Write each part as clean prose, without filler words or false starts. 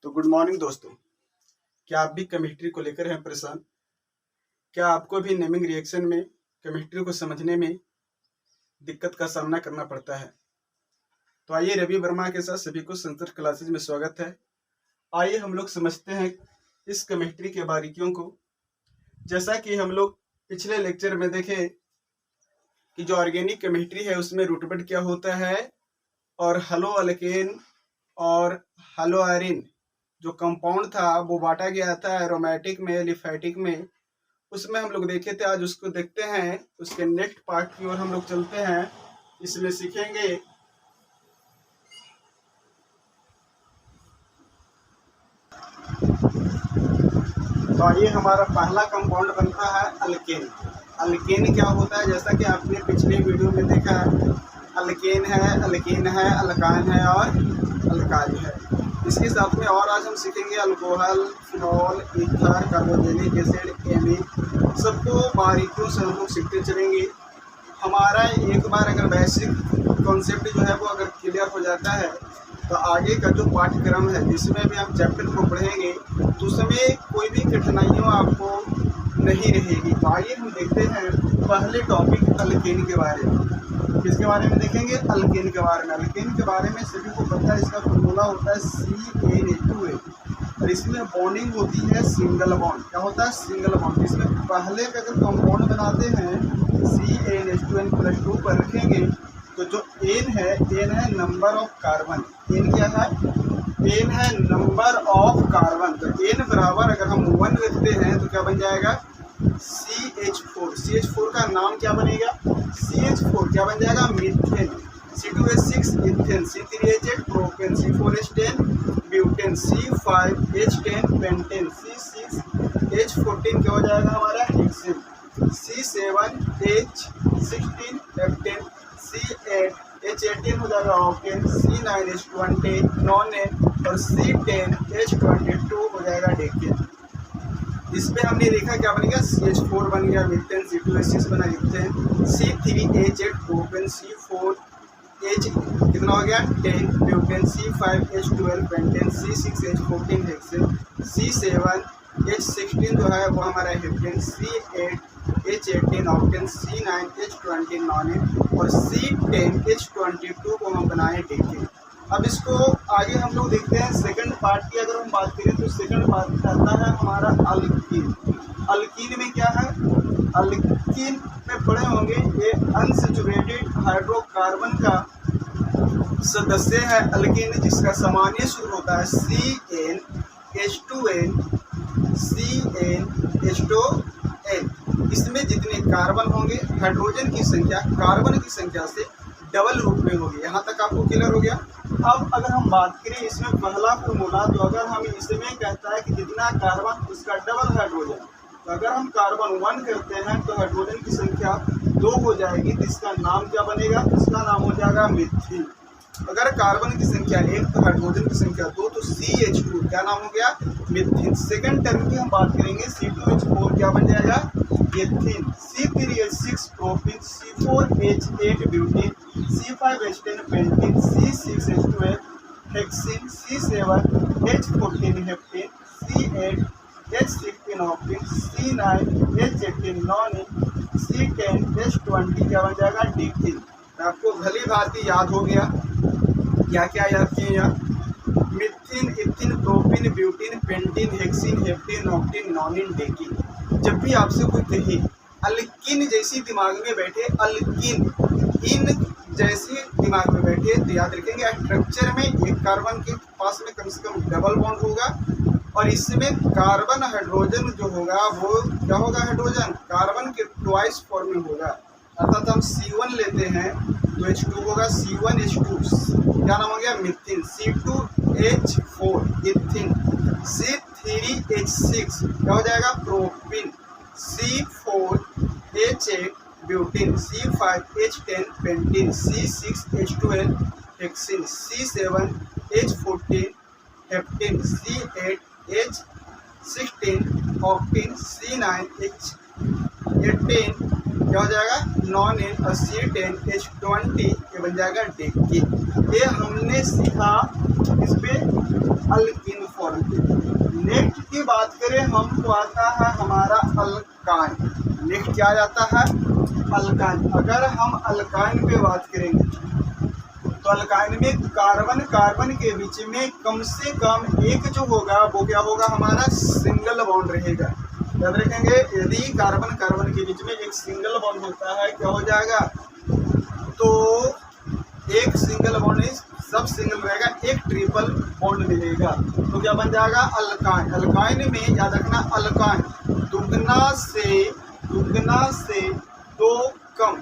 तो good morning दोस्तों। क्या आप भी केमिस्ट्री को लेकर हैं परेशान? क्या आपको भी नेमिंग रिएक्शन में केमिस्ट्री को समझने में दिक्कत का सामना करना पड़ता है? तो आइए, रवि वर्मा के साथ सभी को संस्कृत क्लासेज में स्वागत है। आइए हम लोग समझते हैं इस केमिस्ट्री के बारीकियों को। जैसा कि हम लोग पिछले लेक्चर में देखे कि जो ऑर्गेनिक केमिस्ट्री है उसमें रूटबेड क्या होता है और हेलो अल्केन और हेलो आयरिन जो कंपाउंड था वो बांटा गया था एरोमेटिक में, एलिफेटिक में। उसमें हम लोग देखे थे। आज उसको देखते हैं। उसके नेक्स्ट पार्ट की ओर हम लोग चलते हैं। इसमें सीखेंगे तो आइए, हमारा पहला कंपाउंड बनता है अल्केन। अल्केन क्या होता है? जैसा कि आपने पिछले वीडियो में देखा है, अल्केन है, अल्कीन है, अल्कान है और अल्काइल है। इसके साथ में और आज हम सीखेंगे alcohol, phenol, ether, carboxylic acid, amine. सबको बारीकियों से हम लोग सीखते चलेंगे। हमारा एक बार अगर बेसिक कॉन्सेप्ट जो है वो अगर क्लियर हो जाता है तो आगे का जो पाठ्यक्रम है जिसमें भी हम चैप्टर को पढ़ेंगे तो उसमें कोई भी कठिनाइयों आपको नहीं रहेगी। तो आइए हम देखते हैं पहले टॉपिक अल्केन के बारे में। किसके बारे में देखेंगे? अल्केन के बारे में। अल्केन के बारे में सभी को पता है, इसका फॉर्मूला होता है CnH2 और इसमें बॉन्डिंग होती है सिंगल बॉन्ड। क्या होता है? Single bond. इसमें पहले का अगर कंपाउंड बनाते हैं CnH2n+2 पर रखेंगे तो जो N है नंबर ऑफ कार्बन। N क्या है? N है नंबर ऑफ कार्बन। तो N बराबर अगर हम 1 रखते हैं तो क्या बन जाएगा? CH4। CH4 का नाम क्या बनेगा? CH4 क्या बन जाएगा? Methane. C2H6 ethane, C3H8 propane, C4H10 butane, C5H10 pentane, C6H14 क्या हो जाएगा हमारा? हेक्सेन, C7H16 हेप्टेन, C8H18 हो जाएगा ऑक्टेन, C9H20 नॉनेन और C10H22 हो जाएगा डेकेन। इस पे हमने देखा क्या बनेगा? CH4 बन गया मीथेन, C2H6 बना इथेन, C3H8 प्रोपेन, C4H कितना हो गया? 10 butane, C5H12 pentane, C6H14 hexane, C7H16 जो है वो हमारा heptane, C8H18 octane, C9H20 nonane और C10H22 को हम बनाए डेकेन। अब इसको आगे हम लोग देखते हैं सेकंड पार्ट की। अगर हम बात करें तो सेकंड पार्ट आता है हमारा अल्कीन। अल्कीन में क्या है? अल्कीन में पढ़े होंगे ये अनसैचुरेटेड हाइड्रोकार्बन का सदस्य है अल्कीन, जिसका सामान्य सूत्र होता है CnH2n CnH2n। इसमें जितने कार्बन होंगे हाइड्रोजन की संख्या कार्बन की संख्या से डबल रूप में होगी। यहाँ तक आपको क्लियर हो गया। अब अगर हम बात करें इसमें पहला फॉर्मूला, तो अगर हम इसमें कहता है कि जितना कार्बन उसका डबल हाइड्रोजन, तो अगर हम कार्बन 1 करते हैं तो हाइड्रोजन की संख्या 2 हो जाएगी। तो इसका नाम क्या बनेगा? इसका नाम हो जाएगा मीथेन। अगर कार्बन की संख्या 1 तो हाइड्रोजन की संख्या 2 तो CH2 क्या नाम हो गया? मीथेन। सेकंड टर्म की हम बात करेंगे C2H4 क्या बन जाएगा? Ethene, C3H6 propene, C4H8 butene, C5H10 pentene, C6H12 hexene, C7H14 heptane, C8H16 octane, C9H18 nonene, C10H20 क्या बन जाएगा? डेकेन। आपको भली भांति याद हो गया। क्या क्या याद किए यार? Methane, ethene, propene, butene, pentene, hexene, heptane, octane, nonene, decane. जब भी आपसे कोई कहे अल्कीन जैसी दिमाग में बैठे, अल्कीन इन जैसी दिमाग में बैठे, तो याद रखेंगे स्ट्रक्चर में एक कार्बन के पास में कम से कम डबल बॉन्ड होगा और इसमें कार्बन हाइड्रोजन जो होगा वो क्या होगा? हाइड्रोजन कार्बन के ट्वाइस फॉर्म में होगा। अर्थात हम C1 लेते हैं तो H2 होगा, C1H2 क्या नाम हो गया? मीथेन, C2H4 इथीन, C3H6 क्या हो जाएगा? Propene, C4H8 butene, C5H10 pentene, C6H12 hexene, C7H14 heptane, C8H16 octane, C9H18 क्या हो जाएगा? नॉनेन और C10H20 ये बन जाएगा डेकेन। ये हमने सीखा इस पे अल्कीन फॉर्म बात करें हम तो आता है हमारा अल्काइन। नेक्स्ट क्या आ जाता है? अल्काइन। अगर हम अल्काइन पे बात करेंगे तो अल्काइन में कार्बन कार्बन के बीच में कम से कम एक जो होगा वो क्या होगा? हमारा सिंगल बॉन्ड रहेगा। याद रखेंगे, यदि कार्बन कार्बन के बीच में एक सिंगल बॉन्ड होता है क्या हो जाएगा? तो एक सिंगल बॉन्ड सब सिंगल रहेगा, एक ट्रिपल बॉन्ड मिलेगा तो क्या बन जाएगा? अल्काइन। अल्काइन में याद रखना, अल्काइन दुगना से दो कम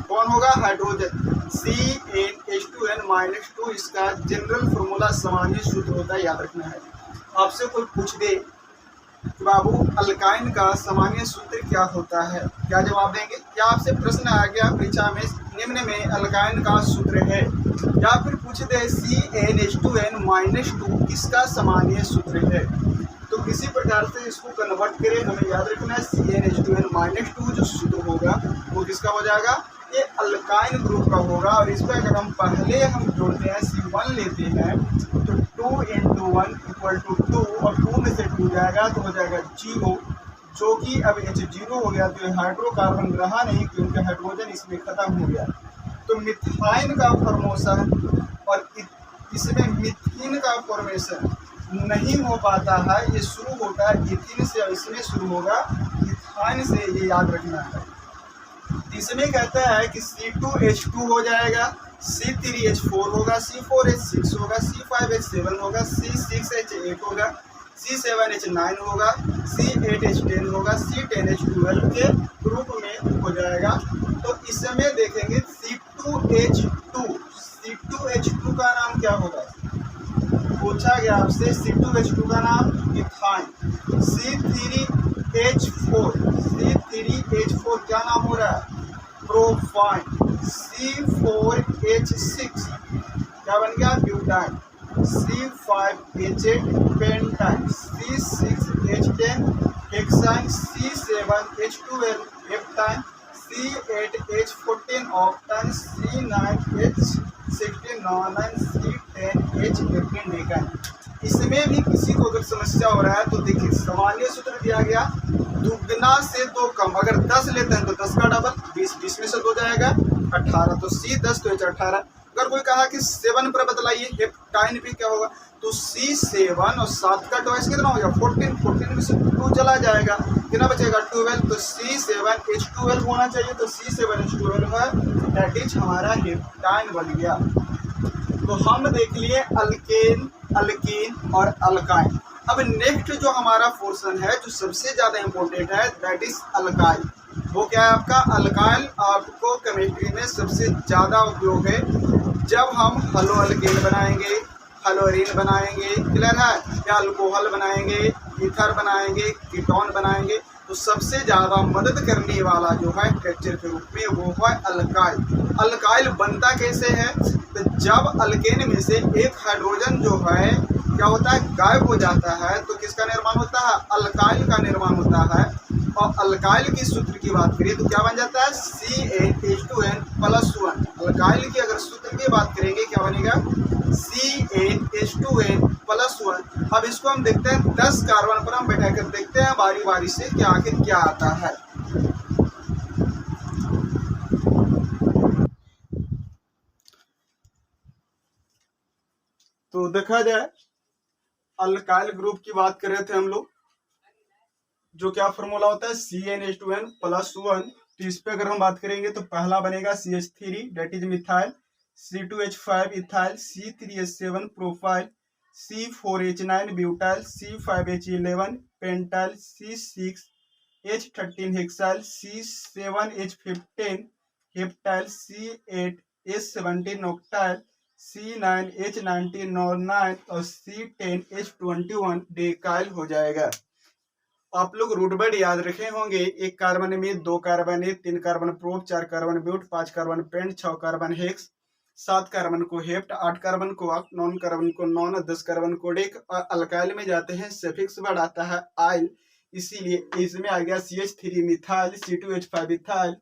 कौन होगा? हाइड्रोजन। CnH2n-2 इसका जनरल फॉर्मूला सामान्य सूत्र होता है, याद रखना है। आपसे कोई पूछ दे कि बाबू अल्काइन का सामान्य सूत्र क्या होता है, क्या जवाब देंगे? क्या आपसे प्रश्न आ गया परीक्षा में निम्न में अल्काइन का सूत्र है, या फिर पूछ दे CnH2n-2 किसका सामान्य सूत्र है, तो किसी प्रकार से इसको कन्वर्ट करें, हमें याद रखना है CnH2n-2 जो सूत्र होगा वो किसका हो जाएगा? ये अल्काइन ग्रुप का होगा। और इस पर अगर हम पहले हम जोड़ते हैं C1 लेते हैं तो 2 × 1 = 2 और 2 में से 2 जाएगा तो हो जाएगा 0, जो कि अब H0 हो गया तो हाइड्रोकार्बन रहा नहीं क्योंकि हाइड्रोजन इसमें खत्म हो गया। तो मिथाइन का फॉर्मेशन और इसमें मिथीन का फॉर्मेशन नहीं हो पाता है, ये शुरू होता है इथीन से और इसमें शुरू होगा इथाइन से, ये याद रखना है। इसमें कहता है कि C2H2 हो जाएगा, C3H4 होगा, C4H6 होगा, C5H7 होगा, C6H8 होगा, C7H9 होगा, C8H10 होगा, C10H12 के ग्रुप में हो जाएगा। तो इसमें देखेंगे C2H2 का नाम क्या होगा? पूछा गया आपसे C2H2 का नाम इथाइन। C3H4 क्या नाम हो रहा है? प्रोपाइन। C4H6 क्या बन गया? Butyne. C5H8 pentyne, C6H10 hexyne, C7H12 heptyne, C8H14 ऑक्टाइन, C9H16 नॉनाइन, C10H18 डेकाइन। इसमें भी किसी को अगर समस्या हो रहा है तो देखिए सामान्य सूत्र दिया गया, दुगना से दो कम। अगर 10 लेते हैं तो 10 का डबल, 20 में से 2 जाएगा 18, तो C10 तो H18। अगर कोई कहा कि 7 पर बदलाइए हेप्टाइन भी क्या होगा, तो C7 और 7 का ट्वाइस कितना हो गया? 14 में से 2 चला जाएगा, कितना बचेगा? 12। तो C7H12 होना चाहिए, तो C7H12 है, दैट इज हमारा हेप्टाइन बन गया। तो हम देख लिए अल्केन, अल्कीन और अल्काइन। अब नेक्स्ट जो हमारा पोर्शन है जो सबसे ज़्यादा इम्पोर्टेंट है दैट इज अल्काइल। वो क्या है आपका? अल्काइल आपको केमिस्ट्री में सबसे ज़्यादा उपयोग है जब हम हलो अल्केन बनाएंगे, हलोरीन बनाएंगे, क्लियर है, या अल्कोहल बनाएंगे, ईथर बनाएंगे, कीटोन बनाएंगे, तो सबसे ज़्यादा मदद करने वाला जो है स्ट्रक्चर के रूप में वो है अल्काइल। अल्काइल बनता कैसे है? तो जब अल्केन में से एक हाइड्रोजन जो है क्या होता है? गायब हो जाता है, तो किसका निर्माण होता है? अल्काइल का निर्माण होता है। और अल्काइल की सूत्र की बात करें तो क्या बन जाता है? CnH2n+1। अल्काइल की अगर सूत्र की बात करेंगे क्या बनेगा? CnH2n+1। अब इसको हम देखते हैं 10 कार्बन पर हम बैठा कर देखते हैं बारी बारी से कि आखिर क्या आता है। तो देखा जाए अल्काइल ग्रुप की बात कर रहे थे हम लोग, जो क्या फॉर्मूला होता है? CnH2n+1। तो इस पे अगर हम बात करेंगे तो पहला बनेगा CH3 that is methyl, C2H5 ethyl, C3H7 propyl, C4H9 butyl, C5H11 pentyl, C6H13 hexyl, C7H15 heptyl, C8H17 octyl, C9H19 nonyl और C10H21 डेकाइल हो जाएगा। आप लोग रूट वर्ड याद रखे होंगे, एक कार्बन में 2 कार्बन है, 3 carbon prop, 4 carbon but, 5 carbon pent, 6 carbon hex, 7 carbon को हेप्ट, 8 कार्बन को ऑक्ट, 9 कार्बन को नॉन, 10 कार्बन को डेक। और अल्काइल में जाते हैं सफिक्स वर्ड आता है आइल, इसीलिए इसमें आ गया CH3 methyl, C2H5 ethyl,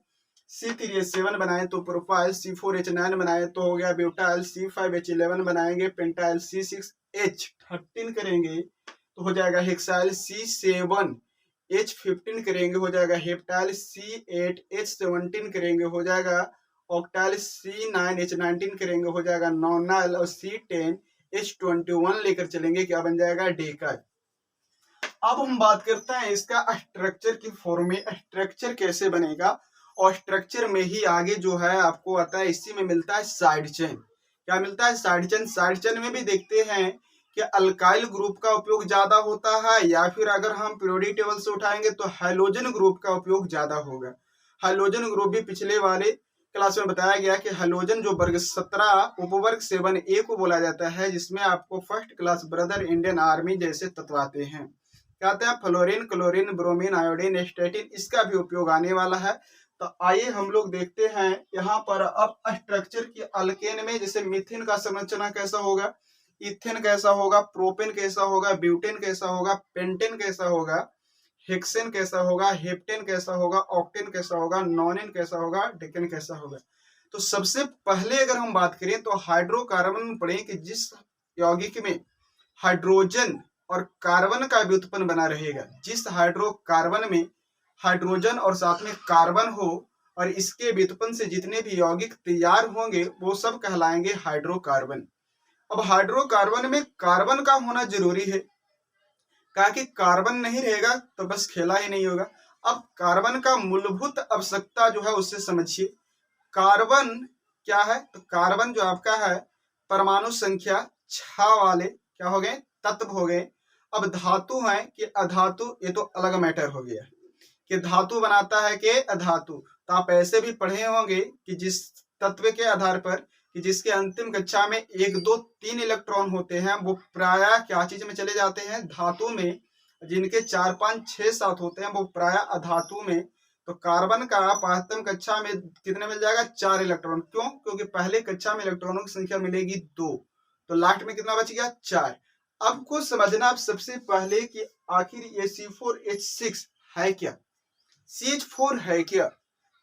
C3H7 बनाए तो प्रोपाइल, C4H9 बनाए तो हो गया ब्यूटाइल, C5H11 बनाएंगे पेंटाइल, C6H13 करेंगे तो हो जाएगा हेक्साइल C7H15 करेंगे हो जाएगा हेप्टाइल C8H17 करेंगे हो जाएगा ऑक्टाइल C9H19 करेंगे हो जाएगा नॉनाइल और C10H21 लेकर चलेंगे क्या बन जाएगा डेकाइल। अब हम बात करते हैं इसका स्ट्रक्चर की फॉर्म में, स्ट्रक्चर कैसे बनेगा और स्ट्रक्चर में ही आगे जो है आपको आता है इसी में मिलता है साइड चेन। क्या मिलता है साइड चेन। साइड चेन में भी देखते हैं कि अल्काइल ग्रुप का उपयोग ज्यादा होता है या फिर अगर हम पीरियोडिक टेबल से उठाएंगे तो हैलोजन ग्रुप का उपयोग ज्यादा होगा। हैलोजन ग्रुप भी पिछले वाले क्लास में बताया गया कि हैलोजन जो वर्ग 17 उपवर्ग 7A को बोला जाता है, जिसमें आपको first class brother Indian army जैसे तत्व आते हैं। क्या आते हैं fluorine, chlorine, bromine, iodine, statin, इसका भी उपयोग आने वाला है। तो आइए हम लोग देखते हैं यहाँ पर अब स्ट्रक्चर की अल्केन में जैसे मीथेन का संरचना कैसा होगा, इथेन कैसा होगा, प्रोपेन कैसा होगा, ब्यूटेन कैसा होगा, पेंटेन कैसा होगा, हेक्सेन कैसा होगा, हेप्टेन कैसा होगा, ऑक्टेन कैसा होगा, नॉनेन कैसा होगा, डेकेन कैसा होगा। तो सबसे पहले अगर हम बात करें तो हाइड्रोकार्बन में पढ़े कि जिस यौगिक में हाइड्रोजन और कार्बन का व्युत्पन्न बना रहेगा, जिस हाइड्रोकार्बन में हाइड्रोजन और साथ में कार्बन हो और इसके व्युत्पन्न से जितने भी यौगिक तैयार होंगे वो सब कहलाएंगे हाइड्रोकार्बन। अब हाइड्रोकार्बन में कार्बन का होना जरूरी है, कहा कि कार्बन नहीं रहेगा तो बस खेला ही नहीं होगा। अब कार्बन का मूलभूत आवश्यकता जो है उससे समझिए। कार्बन क्या है, तो कार्बन जो आपका है परमाणु संख्या 6 वाले क्या हो गए, तत्व हो गए। अब धातु है कि अधातु, ये तो अलग मैटर हो गया कि धातु बनाता है कि अधातु। तो आप ऐसे भी पढ़े होंगे कि जिस तत्व के आधार पर कि जिसके अंतिम कक्षा में 1 2 3 इलेक्ट्रॉन होते हैं वो प्राय क्या चीज में चले जाते हैं, धातु में। जिनके 4 5 6 7 होते हैं वो प्राय अधातु में। तो कार्बन का पांचवी कक्षा में कितने मिल जाएगा, 4 इलेक्ट्रॉन। क्यों, क्योंकि पहले कक्षा में इलेक्ट्रॉनों की संख्या मिलेगी 2, तो लास्ट में कितना बच गया, 4। अब कुछ समझना आप सबसे पहले कि आखिर ये C4H6 है क्या, CH4 है क्या,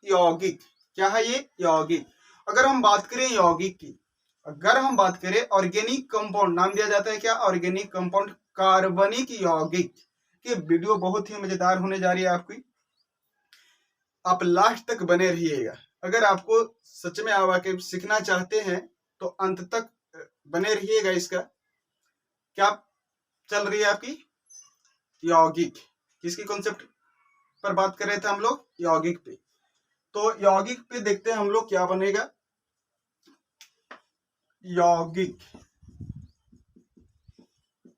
यौगिक क्या है, ये यौगिक। अगर हम बात करें यौगिक की, अगर हम बात करें ऑर्गेनिक कंपाउंड, नाम दिया जाता है क्या, ऑर्गेनिक कंपाउंड, कार्बनिक यौगिक। कि वीडियो बहुत ही मजेदार होने जा रही है आपकी, आप लास्ट तक बने रहिएगा। अगर आपको सच में आवाके सीखना चाहते हैं तो अंत तक बने रहिएगा। इसका क्या चल रही है आपकी, यौगिक। किसकी कॉन्सेप्ट पर बात कर रहे थे हम लोग, यौगिक पे। तो यौगिक पे देखते हैं हम लोग क्या बनेगा, यौगिक।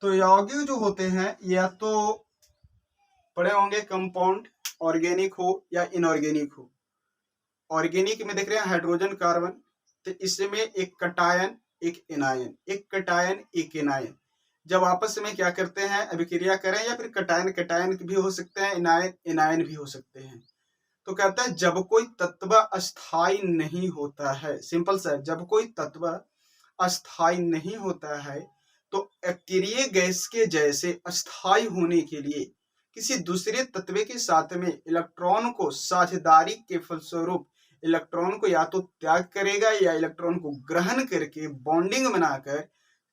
तो यौगिक जो होते हैं या तो पढ़े होंगे कंपाउंड, ऑर्गेनिक हो या इनऑर्गेनिक हो। ऑर्गेनिक में देख रहे हैं हाइड्रोजन कार्बन, तो इसमें एक कटायन एक एनायन, एक कटायन एक एनायन जब आपस में क्या करते हैं, अभिक्रिया करें, या फिर कटायन कटायन भी हो सकते हैं, एनायन एनायन भी हो सकते हैं। तो कहता है जब कोई तत्व अस्थाई नहीं होता है, सिंपल सा, जब कोई तत्व अस्थाई नहीं होता है तो अक्रिय गैस के जैसे अस्थाई होने के लिए किसी दूसरे तत्व के साथ में इलेक्ट्रॉन को साझेदारी के फलस्वरूप इलेक्ट्रॉन को या तो त्याग करेगा या इलेक्ट्रॉन को ग्रहण करके बॉन्डिंग बनाकर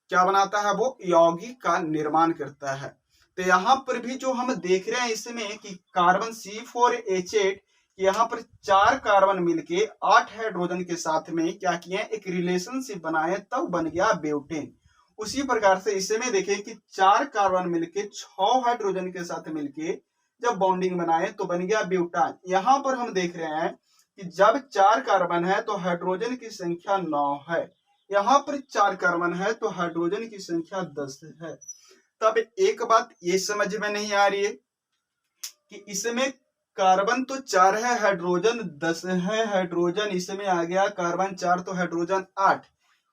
क्या बनाता है, वो यौगिक का निर्माण करता है। तो यहाँ पर भी जो हम देख रहे हैं इसमें कि कार्बन C4H8, यहाँ पर 4 कार्बन मिलके 8 हाइड्रोजन के साथ में क्या किए, एक रिलेशनशिप बनाए, तब बन गया ब्यूटेन। उसी प्रकार से इसमें देखें कि 4 कार्बन मिलके 6 हाइड्रोजन के साथ मिलके जब बॉन्डिंग बनाए तो बन गया ब्यूटान। यहाँ पर हम देख रहे हैं कि जब 4 कार्बन है तो हाइड्रोजन की संख्या 9 है, यहाँ पर 4 कार्बन है तो हाइड्रोजन की संख्या 10 है। तब एक बात ये समझ में नहीं आ रही है कि इसमें कार्बन तो 4 है, हाइड्रोजन 10 है, हाइड्रोजन इसमें आ गया कार्बन 4 तो हाइड्रोजन 8,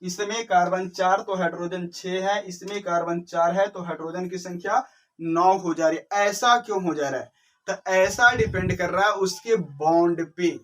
इसमें कार्बन 4 तो हाइड्रोजन 6 है, इसमें कार्बन 4 है तो हाइड्रोजन की संख्या 9 हो जा रही है। ऐसा क्यों हो जा रहा है, तो ऐसा डिपेंड कर रहा है उसके बॉन्ड पे,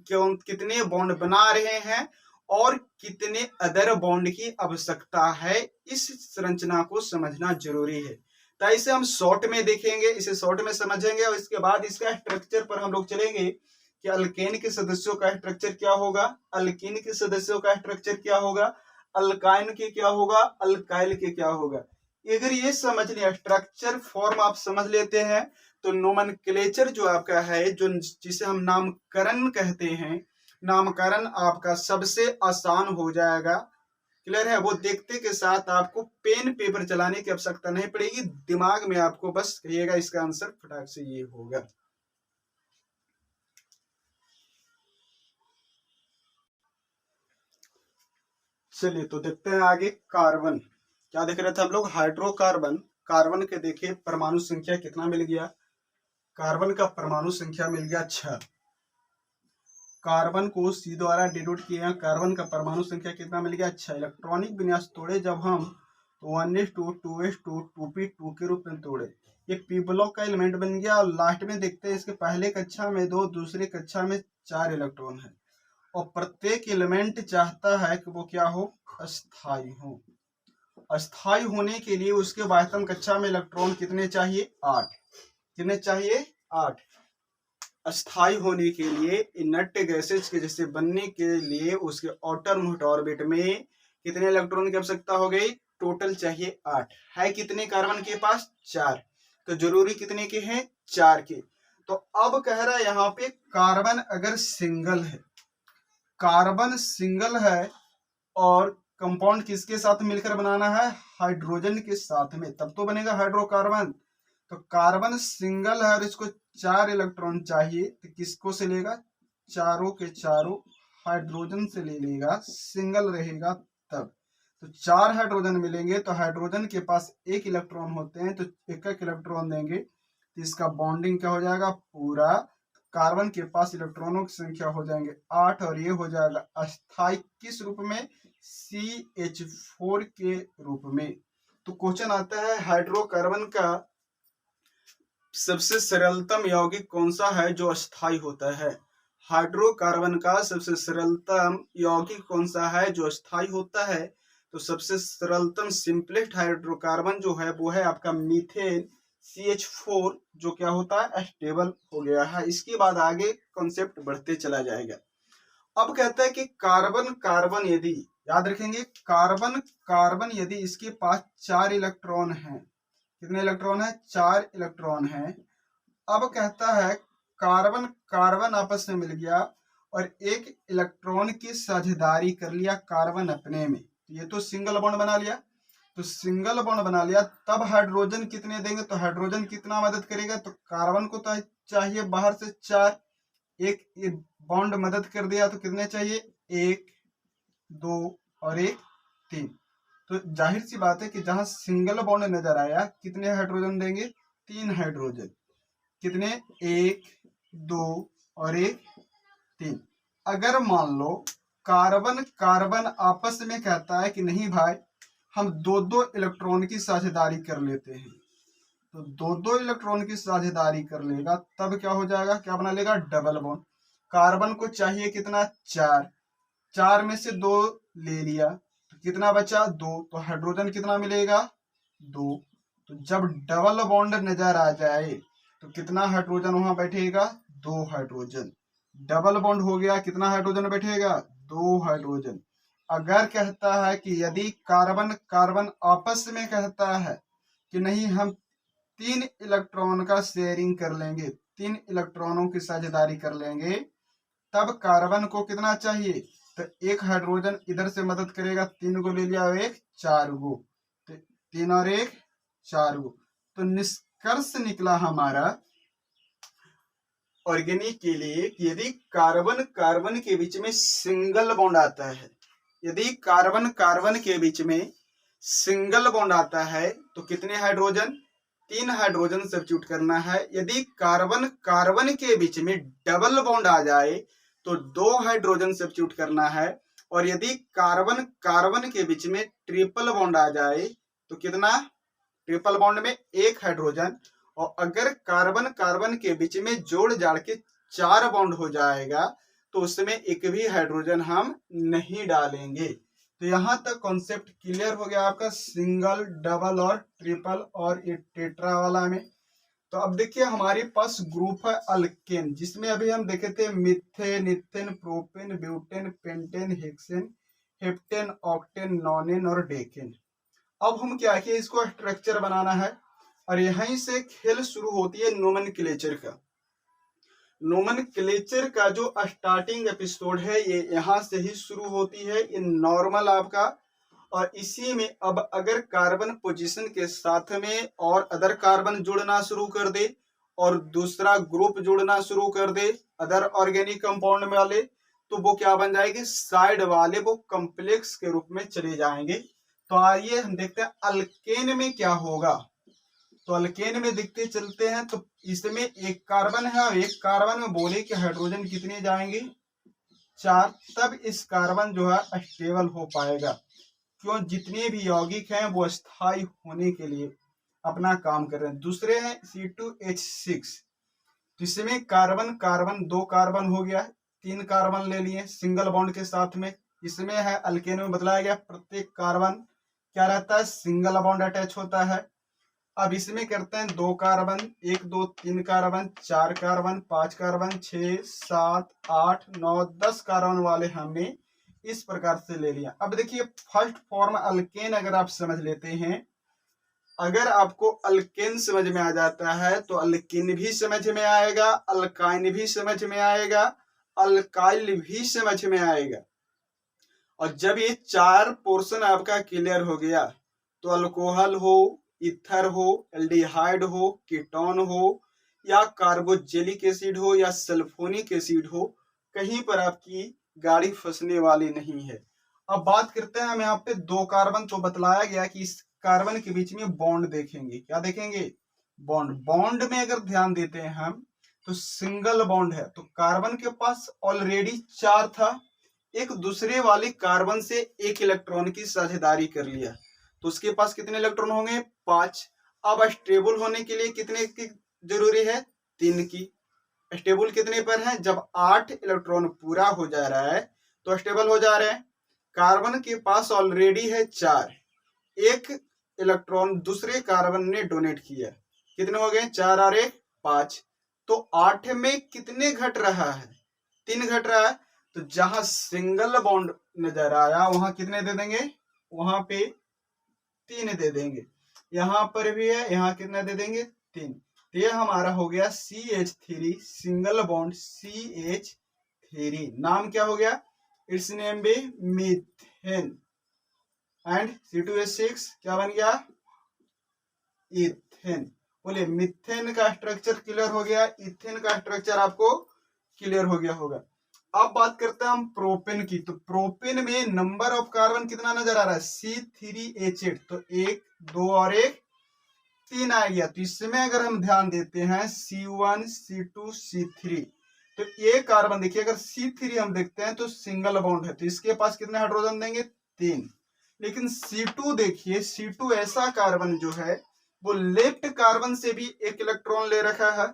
क्यों कितने बॉन्ड बना रहे हैं और कितने अदर बॉन्ड की आवश्यकता है, इस संरचना को समझना जरूरी है। तो इसे हम शॉर्ट में देखेंगे, इसे शॉर्ट में समझेंगे और इसके बाद इसका स्ट्रक्चर पर हम लोग चलेंगे कि अल्केन के सदस्यों का स्ट्रक्चर क्या होगा, अल्कीन के सदस्यों का स्ट्रक्चर क्या होगा, अल्काइन के क्या होगा, अल्काइल के क्या होगा। अगर ये समझ लिया, स्ट्रक्चर फॉर्म आप समझ लेते हैं, तो नोमेनक्लेचर जो आपका है, जो जिसे हम नामकरण कहते हैं, नामकरण आपका सबसे आसान हो जाएगा। क्लियर है? वो देखते के साथ आपको पेन पेपर चलाने की आवश्यकता नहीं पड़ेगी, दिमाग में आपको बस कहिएगा इसका आंसर फटाक से ये होगा। चलिए तो देखते हैं आगे। कार्बन, क्या देख रहे थे हम लोग? हाइड्रोकार्बन। कार्बन के देखिए परमाणु संख्या कितना मिल गया? कार्बन का परमाणु संख्या मिल गया 6। कार्बन को C द्वारा डिनोट किया, कार्बन का परमाणु संख्या कितना मिल गया? 6। इलेक्ट्रॉनिक विन्यास तोड़े जब हम, तो 1s2 2s2 2p2 के रूप में तोड़े, ये पी ब्लॉक का एलिमेंट बन गया। और लास्ट में देखते हैं इसके पहले कक्षा में 2, दूसरी कक्षा में 4 इलेक्ट्रॉन है, और प्रत्येक एलिमेंट चाहता है कि वो क्या हो? अस्थाई हो। अस्थाई होने के लिए उसके वास्तव कक्षा में इलेक्ट्रॉन कितने चाहिए? 8। कितने चाहिए? 8। अस्थाई होने के लिए इनर्ट गैसेज के जैसे बनने के लिए उसके आउटर मोस्ट ऑर्बिट में कितने इलेक्ट्रॉन की आवश्यकता हो गई? टोटल चाहिए 8। है कितने कार्बन के पास? 4। तो जरूरी कितने के हैं? 4 के। तो अब कह रहा है यहाँ पे कार्बन अगर सिंगल है, कार्बन सिंगल है और कंपाउंड किसके साथ मिलकर बनाना है? हाइड्रोजन के साथ में, तब तो बनेगा हाइड्रोकार्बन। तो कार्बन सिंगल है और इसको 4 इलेक्ट्रॉन चाहिए, तो किसको से लेगा? चारों के चारों हाइड्रोजन से ले लेगा, सिंगल रहेगा तब। तो 4 हाइड्रोजन मिलेंगे, तो हाइड्रोजन के पास 1 इलेक्ट्रॉन होते हैं, तो 1-1 इलेक्ट्रॉन देंगे, तो इसका बॉन्डिंग क्या हो जाएगा? पूरा। कार्बन के पास इलेक्ट्रॉनों की संख्या हो जाएंगे 8, और ये हो जाएगा अस्थाई किस रूप में? CH4 के रूप में। तो क्वेश्चन आता है हाइड्रोकार्बन का सबसे सरलतम यौगिक कौन सा है जो अस्थाई होता है? हाइड्रोकार्बन का सबसे सरलतम यौगिक कौन सा है जो अस्थाई होता है? तो सबसे सरलतम सिंपलेस्ट हाइड्रोकार्बन जो है वो है आपका मीथेन CH4, जो क्या होता है? स्टेबल हो गया है। इसके बाद आगे कॉन्सेप्ट बढ़ते चला जाएगा। अब कहता है कि कार्बन कार्बन यदि, याद रखेंगे, कार्बन कार्बन यदि इसके पास 4 इलेक्ट्रॉन हैं, कितने इलेक्ट्रॉन है? 4 इलेक्ट्रॉन है। अब कहता है कार्बन कार्बन आपस में मिल गया और 1 इलेक्ट्रॉन की साझेदारी कर लिया कार्बन अपने में, ये तो सिंगल बॉन्ड बना लिया। तो सिंगल बॉन्ड बना लिया, तब हाइड्रोजन कितने देंगे? तो हाइड्रोजन कितना मदद करेगा? तो कार्बन को तो चाहिए बाहर से 4, एक बॉन्ड मदद कर दिया, तो कितने चाहिए? 1 2 और 1 3। तो जाहिर सी बात है कि जहां सिंगल बॉन्ड नजर आया, कितने हाइड्रोजन देंगे? 3 हाइड्रोजन। कितने? 1 2 और 1 3। अगर मान लो कार्बन कार्बन आपस में कहता है कि नहीं भाई, हम 2-2 इलेक्ट्रॉन की साझेदारी कर लेते हैं, तो 2-2 इलेक्ट्रॉन की साझेदारी कर लेगा, तब क्या हो जाएगा? क्या बना लेगा? Double bond. कार्बन को चाहिए कितना? 4, 4 में से 2 ले लिया, तो कितना बचा? 2। तो हाइड्रोजन कितना मिलेगा? 2। तो जब डबल बॉन्ड नजर आ जाए, तो कितना हाइड्रोजन वहां बैठेगा? 2 हाइड्रोजन। डबल बॉन्ड हो गया, कितना हाइड्रोजन बैठेगा? 2 हाइड्रोजन। अगर कहता है कि यदि कार्बन कार्बन आपस में कहता है कि नहीं, हम 3 इलेक्ट्रॉन का शेयरिंग कर लेंगे, 3 इलेक्ट्रॉनों की साझेदारी कर लेंगे, तब कार्बन को कितना चाहिए? तो 1 हाइड्रोजन इधर से मदद करेगा, 3 को ले लिया, 1 4 गो, तो 3 और 1 4 गो। तो निष्कर्ष निकला हमारा ऑर्गेनिक के लिए कि यदि कार्बन कार्बन के बीच में सिंगल बॉन्ड आता है, यदि कार्बन कार्बन के बीच में सिंगल बॉन्ड आता है, तो कितने हाइड्रोजन? 3 हाइड्रोजन सब्स्टिट्यूट करना है। यदि कार्बन कार्बन के बीच में डबल बॉन्ड आ जाए, तो 2 हाइड्रोजन सब्स्टिट्यूट करना है। और यदि कार्बन कार्बन के बीच में ट्रिपल बॉन्ड आ जाए, तो कितना? ट्रिपल बॉन्ड में 1 हाइड्रोजन। और अगर कार्बन कार्बन के बीच में जोड़ जाड़ के 4 बॉन्ड हो जाएगा, तो उसमें एक भी हाइड्रोजन हम नहीं डालेंगे। तो यहां तक कॉन्सेप्ट क्लियर हो गया आपका, सिंगल, डबल और ट्रिपल और ये टेट्रा वाला में। तो अब देखिए हमारे पास ग्रुप है अल्केन, जिसमें अभी हम देखे थे methane, ethane, propane, butane, pentane, hexane, heptane, octane, nonane और डेकेन। अब हम क्या किए, इसको स्ट्रक्चर बनाना है और यहीं से खेल शुरू होती है नोमेनक्लेचर का। नोमेनक्लेचर का जो स्टार्टिंग एपिसोड है ये यहाँ से ही शुरू होती है, ये नॉर्मल आपका। और इसी में अब अगर कार्बन पोजीशन के साथ में और अदर कार्बन जुड़ना शुरू कर दे और दूसरा ग्रुप जुड़ना शुरू कर दे अदर ऑर्गेनिक कंपाउंड वाले, तो वो क्या बन जाएंगे, साइड वाले वो कॉम्प्लेक्स के रूप में चले जाएंगे। तो आइए हम देखते हैं अल्केन में क्या होगा। तो अल्केन में देखते चलते हैं, तो इसमें एक कार्बन है और एक कार्बन में बोले कि हाइड्रोजन कितने जाएंगे, 4। तब इस कार्बन जो है स्टेबल हो पाएगा, क्यों, जितने भी यौगिक हैं वो स्थायी होने के लिए अपना काम कर रहे हैं। दूसरे हैं C2H6, तो इसमें कार्बन कार्बन 2 कार्बन हो गया, 3 कार्बन ले लिए सिंगल बॉन्ड के साथ में। इसमें है अल्केन में बतलाया गया प्रत्येक कार्बन क्या रहता है, सिंगल बॉन्ड अटैच होता है। अब इसमें करते हैं 2 carbon, 1 2 3 carbon, 4 carbon, 5 carbon, 6 7 8 9 10 carbon वाले हमने इस प्रकार से ले लिया। अब देखिए फर्स्ट फॉर्म अल्केन अगर आप समझ लेते हैं, अगर आपको अल्केन समझ में आ जाता है तो अल्किन भी समझ में आएगा, अल्काइन भी समझ में आएगा, अल्काइल भी समझ में आएगा। और जब ये 4 पोर्शन आपका क्लियर हो गया तो अल्कोहल हो, इथर हो, एल्डिहाइड हो, कीटोन हो या कार्बोजेलिक एसिड हो या सल्फोनिक एसिड हो, कहीं पर आपकी गाड़ी फंसने वाली नहीं है। अब बात करते हैं हम यहाँ पे 2 कार्बन, तो बतलाया गया कि इस कार्बन के बीच में बॉन्ड देखेंगे, क्या देखेंगे, बॉन्ड। बॉन्ड में अगर ध्यान देते हैं हम तो सिंगल बॉन्ड है, तो कार्बन के पास ऑलरेडी 4 था, एक दूसरे वाले कार्बन से 1 इलेक्ट्रॉन की साझेदारी कर लिया, तो उसके पास कितने इलेक्ट्रॉन होंगे, 5। अब स्टेबल होने के लिए कितने की जरूरी है, 3 की। स्टेबल कितने पर है, जब 8 इलेक्ट्रॉन पूरा हो जा रहा है तो स्टेबल हो जा रहे हैं। कार्बन के पास ऑलरेडी है 4, 1 इलेक्ट्रॉन दूसरे कार्बन ने डोनेट किया, कितने हो गए, 4 और 1 5। तो 8 में कितने घट रहा है, 3 घट रहा है। तो जहां सिंगल बॉन्ड नजर आया वहां कितने दे देंगे, वहां पे 3 दे देंगे। यहां पर भी है, यहां कितने दे देंगे, 3। तो ये हमारा हो गया CH3 सिंगल बॉन्ड CH3, नाम क्या हो गया, इट्स नेम भी मीथेन। एंड C2H6 क्या बन गया, इथेन। बोलिए मिथेन का स्ट्रक्चर क्लियर हो गया, इथेन का स्ट्रक्चर आपको क्लियर हो गया होगा। अब बात करते हैं हम प्रोपेन की, तो प्रोपेन में नंबर ऑफ कार्बन कितना नजर आ रहा है, C3H8, तो 1 2 और 1 3 आ गया। तो इसमें अगर हम ध्यान देते हैं C1 C2 C3, तो ये कार्बन देखिए, अगर C3 हम देखते हैं तो सिंगल बॉन्ड है, तो इसके पास कितने हाइड्रोजन देंगे, 3। लेकिन C2 देखिए, C2 ऐसा कार्बन जो है वो लेफ्ट कार्बन से भी 1 इलेक्ट्रॉन ले रखा है,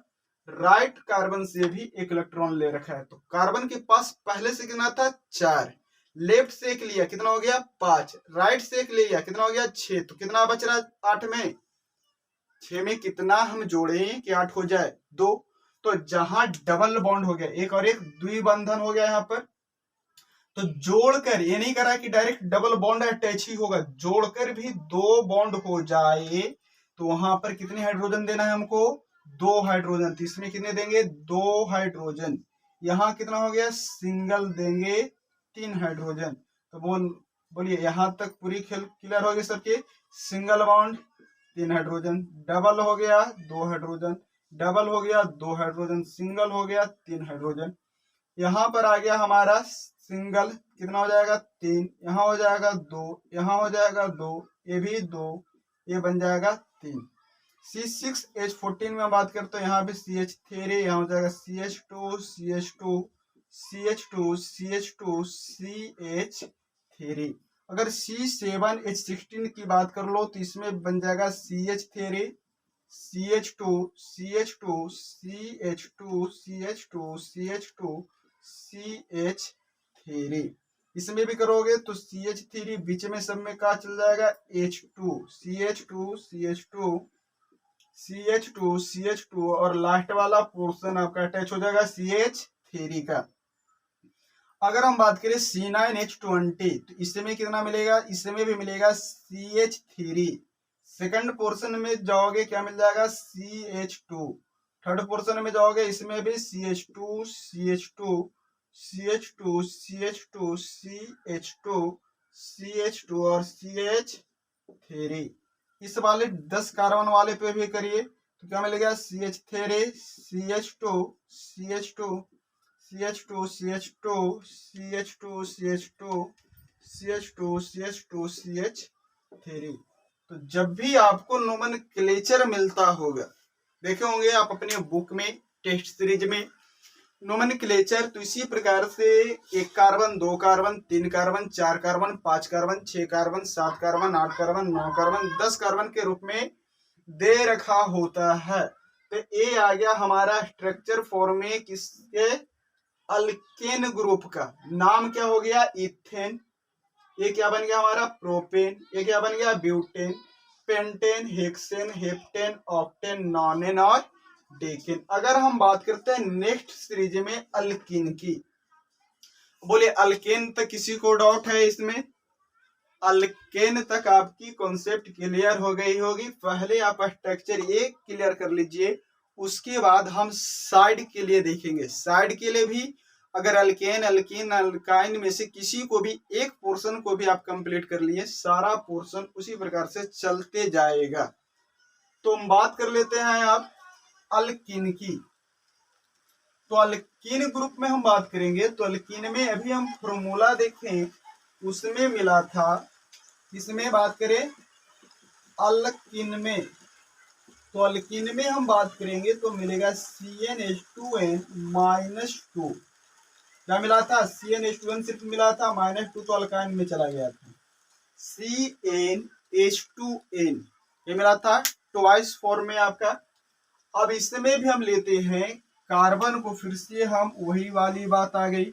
राइट कार्बन से भी 1 इलेक्ट्रॉन ले रखा है। तो कार्बन के पास पहले से कितना था, 4, लेफ्ट से 1 लिया, कितना हो गया, 5, राइट से 1 लिया, कितना हो गया, 6। तो कितना बच रहा है 8 में, 6 में कितना हम जोड़े कि 8 हो जाए, 2। तो जहां डबल बॉन्ड हो गया, 1 और 1 द्विबंधन हो गया यहाँ पर, तो जोड़कर, ये नहीं करा कि डायरेक्ट डबल बॉन्ड अटैच ही होगा, जोड़कर भी 2 बॉन्ड हो जाए तो वहां पर कितने हाइड्रोजन देना है हमको, 2 हाइड्रोजन। तो इसमें कितने देंगे, 2 हाइड्रोजन। यहाँ कितना हो गया, सिंगल देंगे 3 हाइड्रोजन। तो बोलिए यहाँ तक पूरी खेल क्लियर हो गई सबके, सिंगल बॉन्ड 3 हाइड्रोजन, डबल हो गया 2 हाइड्रोजन, डबल हो गया 2 हाइड्रोजन, सिंगल हो गया 3 हाइड्रोजन। यहाँ पर आ गया हमारा सिंगल, कितना हो जाएगा, 3, यहाँ हो जाएगा 2, यहाँ हो जाएगा 2, ये भी 2, ये बन जाएगा 3। C6H14 में बात करते हैं, यहाँ भी CH3, यहाँ हो जाएगा CH2 CH2 CH2 CH2 CH3। अगर C7H16 की बात कर लो तो इसमें बन जाएगा CH3 CH2 CH2 CH2 CH2 CH2 CH3। इसमें भी करोगे तो CH3 बीच में सब में क्या चल जाएगा, H2 CH2 CH2 CH2 CH2 और लास्ट वाला पोर्शन आपका अटैच हो जाएगा CH3 का। अगर हम बात करें C9H20 तो इसमें कितना मिलेगा, इसमें भी मिलेगा CH3। सेकंड पोर्शन में जाओगे क्या मिल जाएगा, CH2। थर्ड पोर्शन में जाओगे इसमें भी CH2 CH2 CH2 CH2 CH2 CH2 और CH3। इस वाले 10 कार्बन वाले पे भी करिए तो क्या मिलेगा, CH3 CH2 CH2 CH2 CH2 CH2 CH2 CH2 CH2 CH3। तो जब भी आपको नोमेनक्लेचर मिलता होगा, देखे होंगे आप अपने बुक में टेस्ट सीरीज में नोमेनक्लेचर, तो इसी प्रकार से 1 carbon 2 carbon 3 carbon 4 carbon 5 carbon 6 carbon 7 carbon 8 carbon 9 carbon 10 carbon के रूप में दे रखा होता है। तो ये आ गया हमारा स्ट्रक्चर फॉर्म में किसके, अल्केन ग्रुप का। नाम क्या हो गया, इथेन। ये क्या बन गया हमारा, प्रोपेन। ये क्या बन गया, butane, pentane, hexane, heptane, octane, nonane और डेकेन। अगर हम बात करते हैं नेक्स्ट सीरीज में अल्कीन की, बोले अल्केन तक किसी को डाउट है इसमें, अल्केन तक आपकी कॉन्सेप्ट क्लियर हो गई होगी। पहले आप स्ट्रक्चर ये क्लियर कर लीजिए, उसके बाद हम साइड के लिए देखेंगे। साइड के लिए भी अगर अल्केन अल्कीन अल्काइन में से किसी को भी एक पोर्शन को भी आप कंप्लीट कर लिए, सारा पोर्शन उसी प्रकार से चलते जाएगा। तो हम बात कर लेते हैं आप अल्कीन की। तो अल्कीन ग्रुप में हम बात करेंगे तो अल्कीन में अभी हम फॉर्मूला देखें, उसमें मिला था, इसमें बात करें अल्कीन में, तो अल्कीन में हम बात करेंगे तो मिलेगा CnH2n-2। क्या मिला था, CnH2n सिर्फ मिला था, -2 तो अल्काइन में चला गया था। CnH2n ये मिला था ट्वाइस फॉर्म में आपका। अब इसमें भी हम लेते हैं कार्बन को, फिर से हम वही वाली बात आ गई,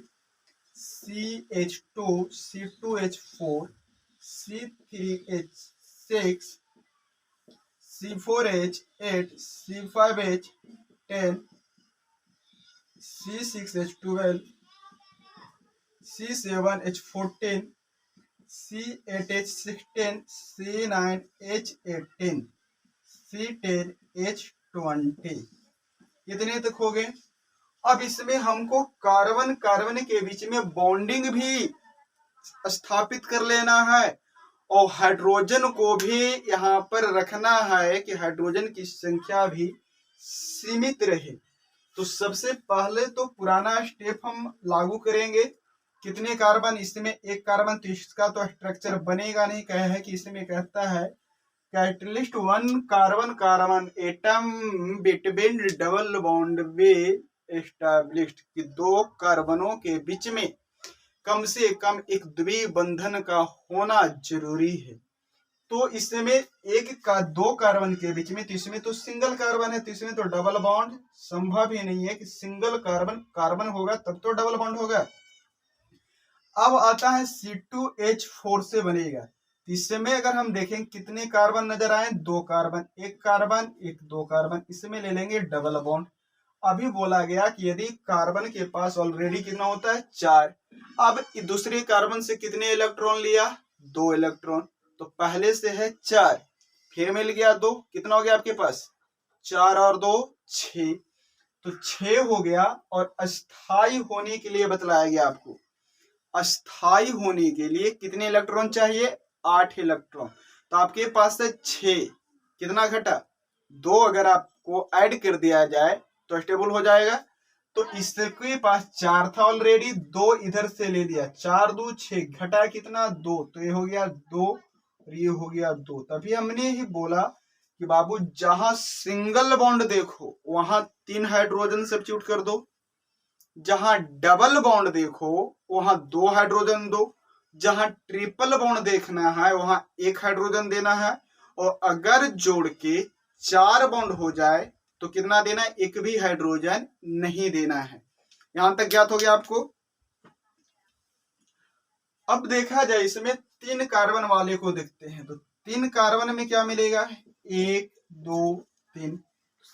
CH2 C2H4 C3H6 C4H8 C5H10 C6H12 C7H14 C8H16 C9H18 C10H20। इतने तक हो गए। अब इसमें हमको कार्बन कार्बन के बीच में बॉन्डिंग भी स्थापित कर लेना है और हाइड्रोजन को भी यहाँ पर रखना है कि हाइड्रोजन की संख्या भी सीमित रहे। तो सबसे पहले तो पुराना स्टेप हम लागू करेंगे। कितने कार्बन, इसमें 1 कार्बन, तो इसका तो स्ट्रक्चर बनेगा नहीं। कहे है कि इसमें कहता है catalyst 1 carbon carbon atom between double bond वे एस्टैब्लिश्ड, कि 2 कार्बनों के बीच में कम से कम एक द्विबंधन का होना जरूरी है। तो इसमें 1 का 2 कार्बन के बीच में, तो इसमें तो सिंगल कार्बन है, तो इसमें तो डबल बॉन्ड संभव ही नहीं है कि सिंगल कार्बन कार्बन होगा तब तो डबल बॉन्ड होगा। अब आता है C2H4 से बनेगा। इसमें अगर हम देखें कितने कार्बन नजर आए, 2 कार्बन, 1 कार्बन 1 2 कार्बन, इसमें ले लेंगे डबल बॉन्ड। अभी बोला गया कि यदि कार्बन के पास ऑलरेडी कितना होता है, 4। अब दूसरे कार्बन से कितने इलेक्ट्रॉन लिया, 2 इलेक्ट्रॉन, तो पहले से है 4, फिर मिल गया 2, कितना हो गया आपके पास, 4 और 2 6, तो 6 हो गया। और अस्थाई होने के लिए बतलाया गया आपको, अस्थाई होने के लिए कितने इलेक्ट्रॉन चाहिए, 8 इलेक्ट्रॉन। तो आपके पास है 6, कितना घटा, 2। अगर आपको ऐड कर दिया जाए तो स्टेबल हो जाएगा। तो इसके पास 4 था ऑलरेडी, 2 इधर से ले लिया, 4 2 6, घटा कितना, 2, तो ये हो गया 2 और ये हो गया 2। तभी हमने ही बोला कि बाबू जहां सिंगल बॉन्ड देखो वहां 3 हाइड्रोजन सब्स्टिट्यूट कर दो, जहां डबल बॉन्ड देखो वहां 2 हाइड्रोजन दो, जहां ट्रिपल बॉन्ड देखना है वहां 1 हाइड्रोजन देना है, और अगर जोड़ के 4 बॉन्ड हो जाए तो कितना देना है, 1 भी हाइड्रोजन नहीं देना है। यहां तक ज्ञात हो गया आपको। अब देखा जाए इसमें 3 कार्बन वाले को देखते हैं, तो 3 कार्बन में क्या मिलेगा, 1 2 3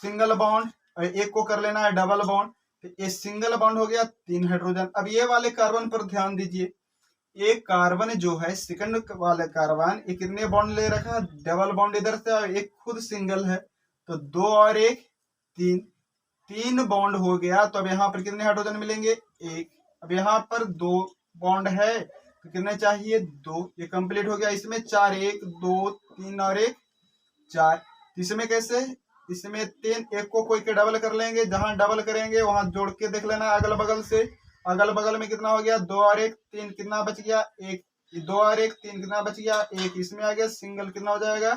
सिंगल बॉन्ड, और 1 को कर लेना है डबल बॉन्ड, तो ये सिंगल बॉन्ड हो गया 3 हाइड्रोजन। अब ये वाले कार्बन पर ध्यान दीजिए, ये कार्बन जो है सेकंड वाले कार्बन ये कितने बॉन्ड ले रखा है, डबल बॉन्ड इधर से और एक खुद सिंगल है, तो 2 और 1 3, 3 बॉन्ड हो गया। तो अब यहाँ पर कितने हाइड्रोजन मिलेंगे, 1। अब यहाँ पर 2 बॉन्ड है तो कितने चाहिए, 2। ये कंप्लीट हो गया। इसमें 4, 1 2 3 और 1 4। इसमें कैसे, इसमें 3, एक को कोई के डबल कर लेंगे, जहां डबल करेंगे वहां जोड़ के देख लेना अगल बगल से। अगल बगल में कितना हो गया, 2 और 1 3, कितना बच गया 1। 2 और 1 3, कितना बच गया 1। इसमें आ गया सिंगल, कितना हो जाएगा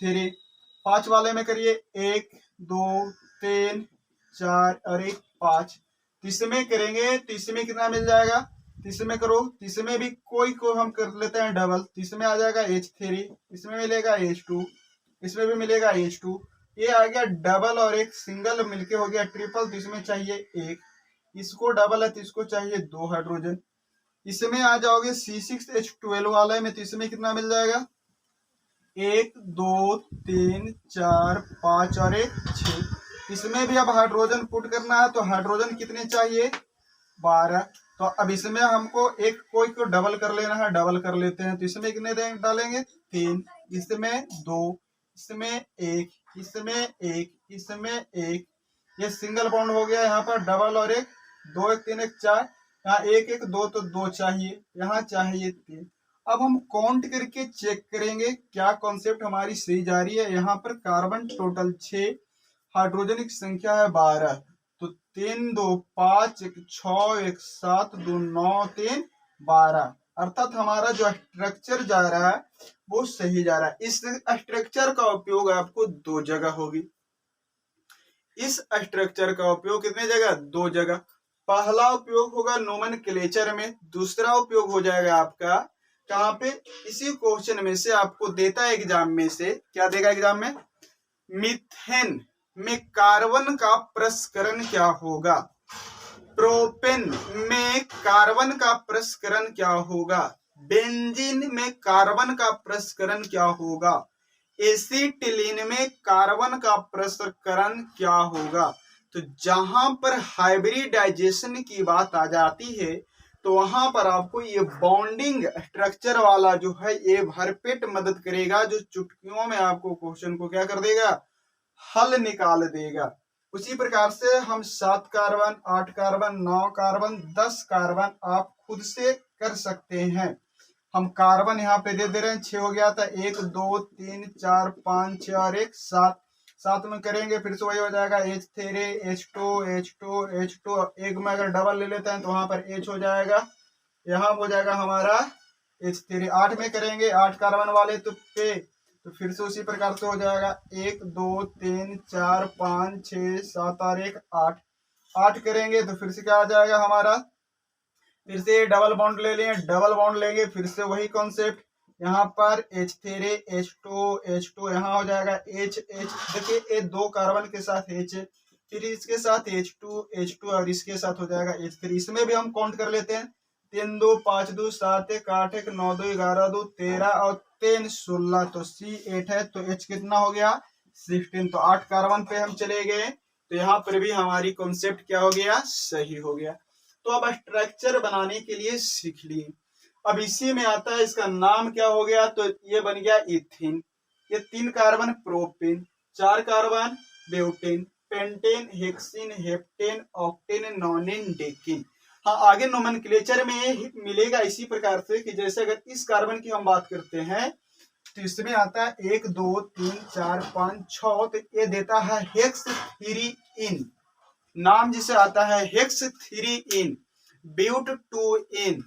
3। 5 वाले में करिए, 1 2 3 4 और 1 5। तीसरे करेंगे, तीसरे कितना मिल जाएगा, तीसरे करो, तीसरे भी कोई को हम कर लेते हैं डबल, तीसरे आ जाएगा H3, इसमें मिलेगा H2, इसमें भी मिलेगा H2। ये आ गया डबल और एक सिंगल मिलके हो गया ट्रिपल, तो इसमें चाहिए 1। इसको डबल है तो इसको चाहिए 2 हाइड्रोजन। इसमें आ जाओगे C6H12 वाले में, तो इसमें कितना मिल जाएगा, 1 2 3 4 5 और 1 6। इसमें भी अब हाइड्रोजन पुट करना है, तो हाइड्रोजन कितने चाहिए, 12। तो अब इसमें हमको एक कोई को डबल कर लेना है, डबल कर लेते हैं। तो इसमें कितने डालेंगे, 3, इसमें 2, इसमें 1, इसमें 1, इसमें 1। ये सिंगल बॉन्ड हो गया। यहाँ पर डबल और 1 2 1 3 1 4, यहाँ 1 1 2 तो 2 चाहिए, यहाँ चाहिए 3। अब हम काउंट करके चेक करेंगे क्या कॉन्सेप्ट हमारी सही जा रही है। यहाँ पर कार्बन टोटल 6, हाइड्रोजन की संख्या है 12, तो 3 2 5 1 6 1 7 2 9 3 12, अर्थात हमारा जो स्ट्रक्चर जा रहा है वो सही जा रहा है। इस स्ट्रक्चर का उपयोग आपको 2 जगह होगी। इस स्ट्रक्चर का उपयोग कितने जगह, 2 जगह। पहला उपयोग होगा नोमेनक्लेचर में, दूसरा उपयोग हो जाएगा आपका कहाँ पे, इसी क्वेश्चन में से आपको देता है एग्जाम में से, क्या देगा एग्जाम में, मीथेन में कार्बन का प्रसंस्करण क्या होगा, प्रोपेन में कार्बन का प्रसंस्करण क्या होगा, बेंजीन में कार्बन का प्रसंस्करण क्या होगा, एसिटिलीन में कार्बन का प्रसंस्करण क्या होगा। तो जहां पर हाइब्रिडाइजेशन की बात आ जाती है तो वहां पर आपको ये बॉन्डिंग स्ट्रक्चर वाला जो है ये भरपेट मदद करेगा, जो चुटकियों में आपको क्वेश्चन को क्या कर देगा, हल निकाल देगा। उसी प्रकार से हम 7 कार्बन 8 कार्बन 9 कार्बन 10 कार्बन आप खुद से कर सकते हैं। हम कार्बन यहाँ पे दे रहे हैं, 6 हो गया था, 1 2 3 4 5 6 और 1 7, 7 में करेंगे फिर से वही हो जाएगा H3 H2 H2 H2। एक में अगर डबल ले लेते हैं तो वहां पर H हो जाएगा, यहाँ हो जाएगा हमारा H3। 8 में करेंगे 8 कार्बन वाले तो फिर से उसी प्रकार से हो जाएगा 1 2 3 4 5 6 7 और 1 8। 8 करेंगे तो फिर से क्या आ जाएगा हमारा, फिर से डबल बॉन्ड ले लें, डबल बॉन्ड लेंगे फिर से वही कॉन्सेप्ट, यहाँ पर H3 H2 यहाँ हो जाएगा H। देखिए ये 2 कार्बन के साथ H, फिर इसके साथ H2 और इसके साथ हो जाएगा H3। इसमें भी हम काउंट कर लेते हैं, 3 2 5 2 7 1 8 1 9 2 11 2 13 और 3 16, तो C8 है तो H कितना हो गया 16। तो 8 कार्बन पे हम चले गए, तो यहाँ पर भी हमारी कॉन्सेप्ट क्या हो गया, सही हो गया। तो अब स्ट्रक्चर बनाने के लिए सीख लिए। अब इसी में आता है इसका नाम क्या हो गया, तो ये बन गया इथिन। ये 3 carbon propane, 4 carbon butane, pentane, hexyne, heptane, octane, nonane, Deccan. हाँ आगे नोमेनक्लेचर में मिलेगा इसी प्रकार से कि जैसे अगर इस कार्बन की हम बात करते हैं तो इसमें आता है 1 2 3 4 5 6, तो ये देता है हेक्स3इन, नाम जिसे आता है हेक्स3इन, ब्यूट2इन,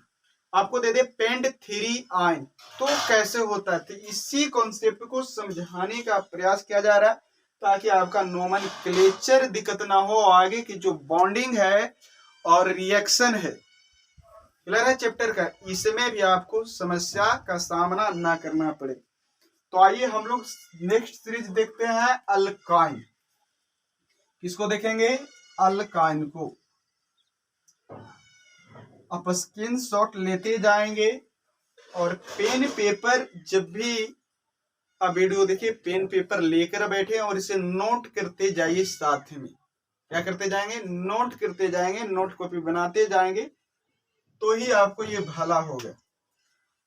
आपको दे दे पेंट3आइन। तो कैसे होता है, तो इसी कॉन्सेप्ट को समझाने का प्रयास किया जा रहा है ताकि आपका नोमेनक्लेचर दिक्कत ना हो, आगे की जो बॉन्डिंग है और रिएक्शन है क्लियर है चैप्टर का, इसमें भी आपको समस्या का सामना ना करना पड़े। तो आइए हम लोग नेक्स्ट सीरीज देखते हैं अल्काइन। किसको देखेंगे, अल्काइन को। आप स्क्रीन शॉट लेते जाएंगे और पेन पेपर जब भी आप वीडियो देखिए पेन पेपर लेकर बैठे और इसे नोट करते जाइए साथ में। क्या करते जाएंगे, नोट करते जाएंगे, नोट कॉपी बनाते जाएंगे, तो ही आपको ये भला होगा।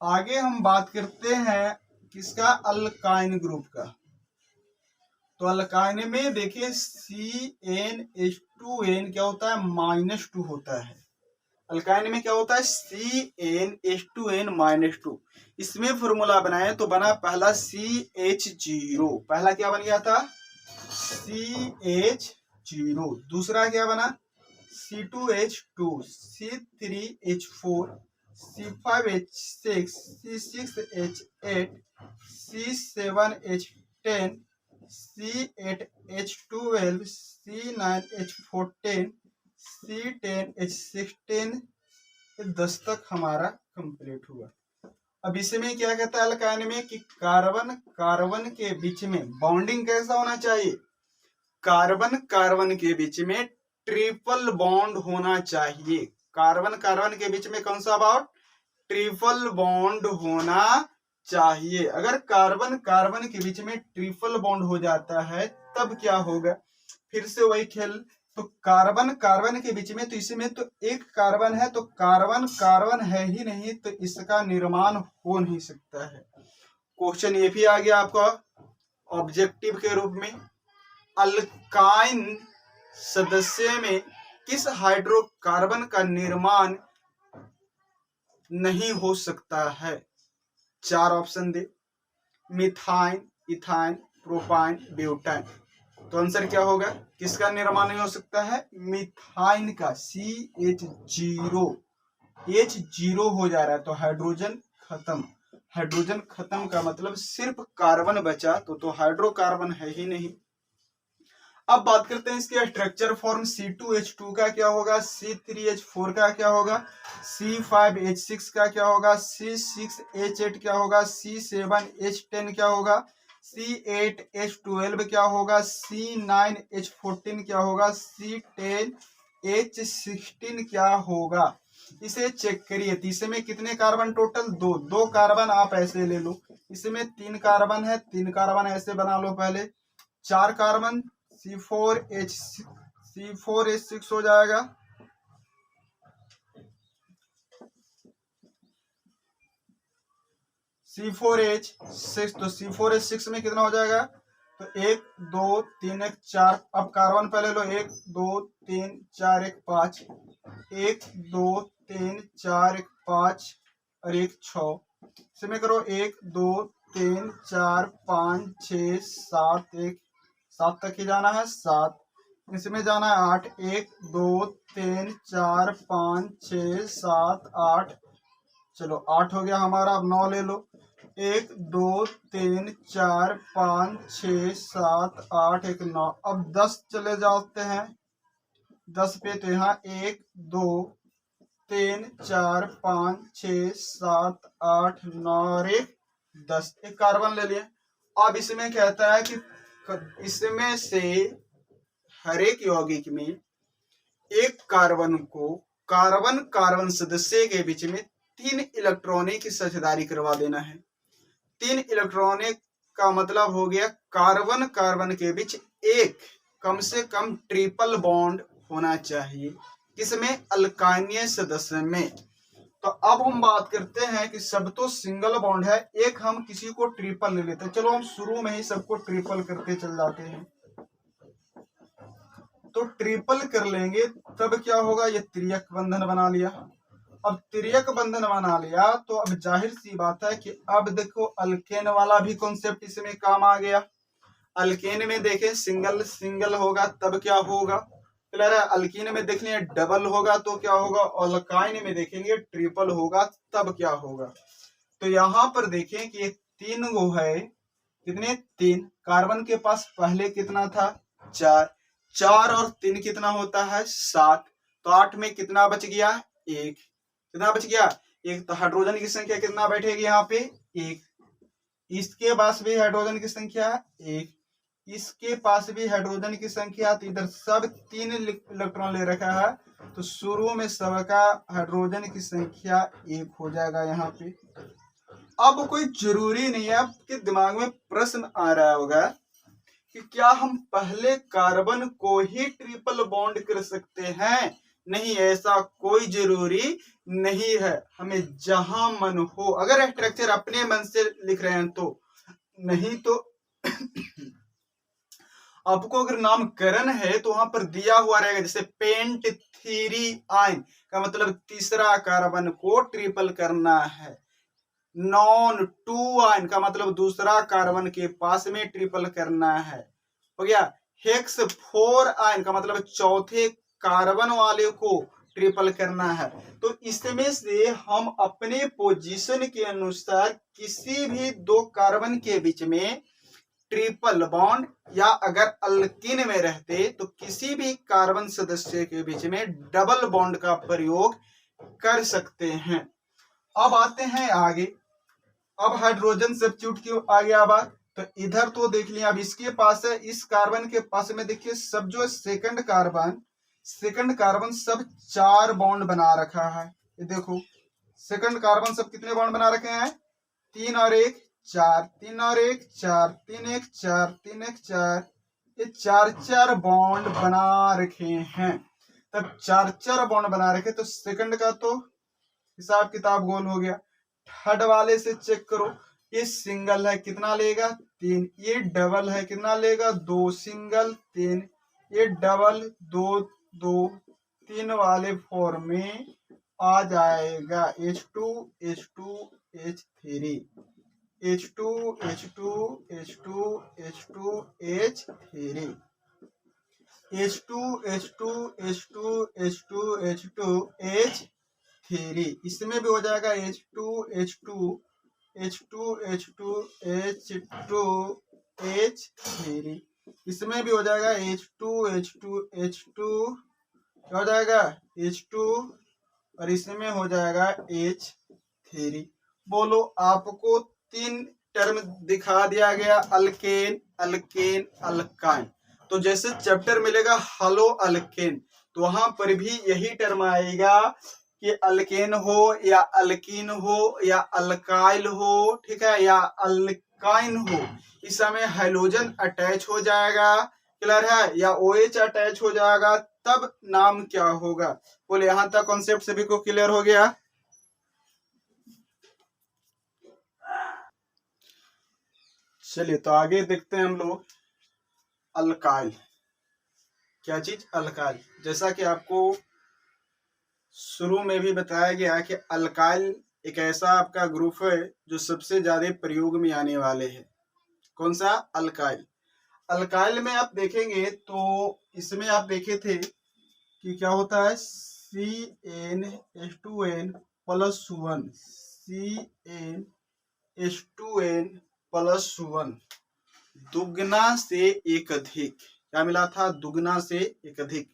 आगे हम बात करते हैं किसका, अल्काइन ग्रुप का। तो अल्काइन में देखिए CnH2n क्या होता है, -2 होता है। अल्काइन में क्या होता है, CnH2n-2। इसमें फॉर्मूला बनाए तो बना पहला CH0, पहला क्या बन गया था, CH0। दूसरा क्या बना, C2H2, C3H4, C5H6, C6H8, C7H10, C8H12, C9H14, C10H16। 10 तक हमारा कंप्लीट हुआ। अब इसमें क्या कहता है अल्काइन में कि कार्बन कार्बन के बीच में बॉन्डिंग कैसा होना चाहिए, कार्बन कार्बन के बीच में ट्रिपल बॉन्ड होना चाहिए। कार्बन कार्बन के बीच में कौन सा बॉन्ड, ट्रिपल बॉन्ड होना चाहिए। अगर कार्बन कार्बन के बीच में ट्रिपल बॉन्ड हो जाता है तब क्या होगा, फिर से वही खेल। तो कार्बन कार्बन के बीच में, तो इसमें तो एक कार्बन है, तो कार्बन कार्बन है ही नहीं, तो इसका निर्माण हो नहीं सकता है। क्वेश्चन ये भी आ गया आपका ऑब्जेक्टिव के रूप में, अल्काइन सदस्य में किस हाइड्रोकार्बन का निर्माण नहीं हो सकता है। 4 ऑप्शन दे, मिथाइन, इथाइन, प्रोपाइन, ब्यूटाइन। तो आंसर क्या होगा, किसका निर्माण नहीं हो सकता है, मिथाइन का, CH0। H0 हो जा रहा है तो हाइड्रोजन खत्म। हाइड्रोजन खत्म का मतलब सिर्फ कार्बन बचा, तो हाइड्रोकार्बन है ही नहीं। अब बात करते हैं इसके स्ट्रक्चर फॉर्म। C2H2 का क्या होगा, C3H4 का क्या होगा, C5H6 का क्या होगा, C6H8 क्या होगा, C7H10 क्या होगा, C8H12 क्या होगा, C9H14 क्या होगा, C10H16 क्या होगा। इसे चेक करिए। इसमें कितने कार्बन टोटल, 2 कार्बन आप ऐसे ले लो। इसमें 3 कार्बन है, 3 कार्बन ऐसे बना लो पहले। 4 कार्बन, C4H6 हो जाएगा। C4H6, तो C4H6 में कितना हो जाएगा, तो 1 2 3 1 4। अब कार्बन पहले लो, 1 2 3 4 1 5, 1 2 3 4 1 5 और 1 6। इसमें करो 1 2 3 4 5 6 7, 1 7 तक ही जाना है, 7। इसमें जाना है 8, 1 2 3 4 5 6 7 8। चलो 8 हो गया हमारा। अब 9 ले लो, 1 2 3 4 5 6 7 8 1 9। अब 10 चले जाते हैं, 10 पे तो यहाँ 1 2 3 4 5 6 7 8 9 और 1 10। एक कार्बन ले लिया। अब इसमें कहता है कि इसमें से हर एक यौगिक में एक कार्बन को कार्बन कार्बन सदस्य के बीच में 3 इलेक्ट्रॉनिक की साझेदारी करवा देना है। 3 इलेक्ट्रॉनिक का मतलब हो गया कार्बन कार्बन के बीच एक कम से कम ट्रिपल बॉन्ड होना चाहिए। किसमें, अल्काइनीय सदस्य में। तो अब हम बात करते हैं कि सब तो सिंगल बॉन्ड है, एक हम किसी को ट्रिपल ले लेते हैं। चलो हम शुरू में ही सबको ट्रिपल करते चल जाते हैं। तो ट्रिपल कर लेंगे तब क्या होगा, ये त्रियक बंधन बना लिया। अब त्रियक बंधन बना लिया तो अब जाहिर सी बात है कि अब देखो अल्केन वाला भी कॉन्सेप्ट इसमें काम आ गया। अल्केन में देखें सिंगल सिंगल होगा तब क्या होगा, क्लियर है। अल्कीन में देख लें डबल होगा तो क्या होगा, अल्काइन में देखेंगे ट्रिपल होगा तब क्या होगा। तो यहाँ पर देखें कि 3 गो है, कितने, 3। कार्बन के पास पहले कितना था, 4। 4 और 3 कितना होता है, 7। तो 8 में कितना बच गया, 1। कितना बच गया, 1। तो हाइड्रोजन की संख्या कितना बैठेगी यहाँ पे, 1। इसके पास भी हाइड्रोजन की संख्या 1, इसके पास भी हाइड्रोजन की संख्या। तो इधर सब 3 इलेक्ट्रॉन ले रखा है, तो शुरू में सबका हाइड्रोजन की संख्या 1 हो जाएगा यहाँ पे। अब कोई जरूरी नहीं है, आपके दिमाग में प्रश्न आ रहा होगा कि क्या हम पहले कार्बन को ही ट्रिपल बॉन्ड कर सकते हैं? नहीं, ऐसा कोई जरूरी नहीं है। हमें जहां मन हो, अगर स्ट्रक्चर अपने मन से लिख रहे हैं तो, नहीं तो आपको अगर नामकरण है तो वहां पर दिया हुआ रहेगा, जैसे पेंट थ्री आइन का मतलब तीसरा कार्बन को ट्रिपल करना है। नॉन टू आइन का मतलब दूसरा कार्बन के पास में ट्रिपल करना है, हो गया। हेक्स फोर आइन का मतलब चौथे कार्बन वाले को ट्रिपल करना है। तो इसमें से हम अपने पोजीशन के अनुसार किसी भी दो कार्बन के बीच में ट्रिपल बॉन्ड, या अगर अल्कीन में रहते तो किसी भी कार्बन सदस्य के बीच में डबल बॉन्ड का प्रयोग कर सकते हैं। अब आते हैं आगे। अब हाइड्रोजन सब्स्टिट्यूट की आ गया बात, तो इधर तो देख लिया। अब इसके पास है, इस कार्बन के पास में देखिए सब जो सेकंड कार्बन सब 4 बॉन्ड बना रखा है। ये देखो सेकंड कार्बन सब कितने बॉन्ड बना रखे हैं? 3 और 1 4, 3 और 1 4, 3 1 4, 3 1 4, ये 4 बॉन्ड बना रखे हैं। तब 4 बॉन्ड बना रखे, तो सेकंड का तो हिसाब किताब गोल हो गया। थर्ड वाले से चेक करो, ये सिंगल है कितना लेगा? 3। ये डबल है कितना लेगा? 2। सिंगल 3, ये डबल 2 2, 3 वाले फॉर्म में आ जाएगा H2 H2 H3 H2 H2 H2 H2 H3 H2 H2 H2 H2 H2 H3। इसमें भी हो जाएगा H2 H2 H2 H2 H2 H3। इसमें भी हो जाएगा H2 H2 H2, क्या हो जाएगा? H2, और इसमें हो जाएगा H3। बोलो, आपको 3 टर्म दिखा दिया गया, अल्केन अल्केन अल्काइन। तो जैसे चैप्टर मिलेगा हेलो अल्केन, तो वहां पर भी यही टर्म आएगा कि अल्केन हो या अल्कीन हो या अल्काइल हो, ठीक है, या अल्काइन हो। इस समय हाइड्रोजन अटैच हो जाएगा, क्लियर है, या OH अटैच हो जाएगा, तब नाम क्या होगा। बोले यहां तक कॉन्सेप्ट सभी को क्लियर हो गया? चलिए तो आगे देखते हैं हम लोग। अल्काइल, क्या चीज? अल्काइल। जैसा कि आपको शुरू में भी बताया गया कि अल्काइल एक ऐसा आपका ग्रुप है जो सबसे ज्यादा प्रयोग में आने वाले हैं। कौन सा? अल्काइल। अल्काइल में आप देखेंगे तो इसमें आप देखे थे कि क्या होता है? CnH2n प्लस 1, CnH2n+1, दुगना से एक अधिक। क्या मिला था? दुगना से एक अधिक।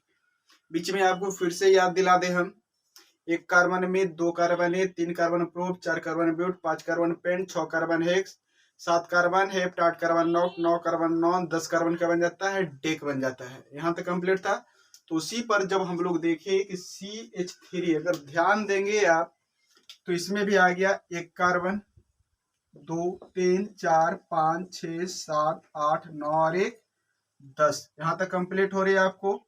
बीच में आपको फिर से याद दिला दे हम, एक कार्बन में 2 कार्बन है, 3 carbon prop, 4 carbon but, 5 carbon pent, 6 carbon hex, 7 carbon hept, 8 carbon oct, 9 कार्बन नॉन, 10 कार्बन का बन जाता है डेक बन जाता है। यहाँ तक कंप्लीट था। तो उसी पर जब हम लोग देखे कि CH3, अगर ध्यान देंगे आप तो इसमें भी आ गया 1 कार्बन, 2 3 4 5 6 7 8 9 और 1 10। यहाँ तक कंप्लीट हो रही है आपको।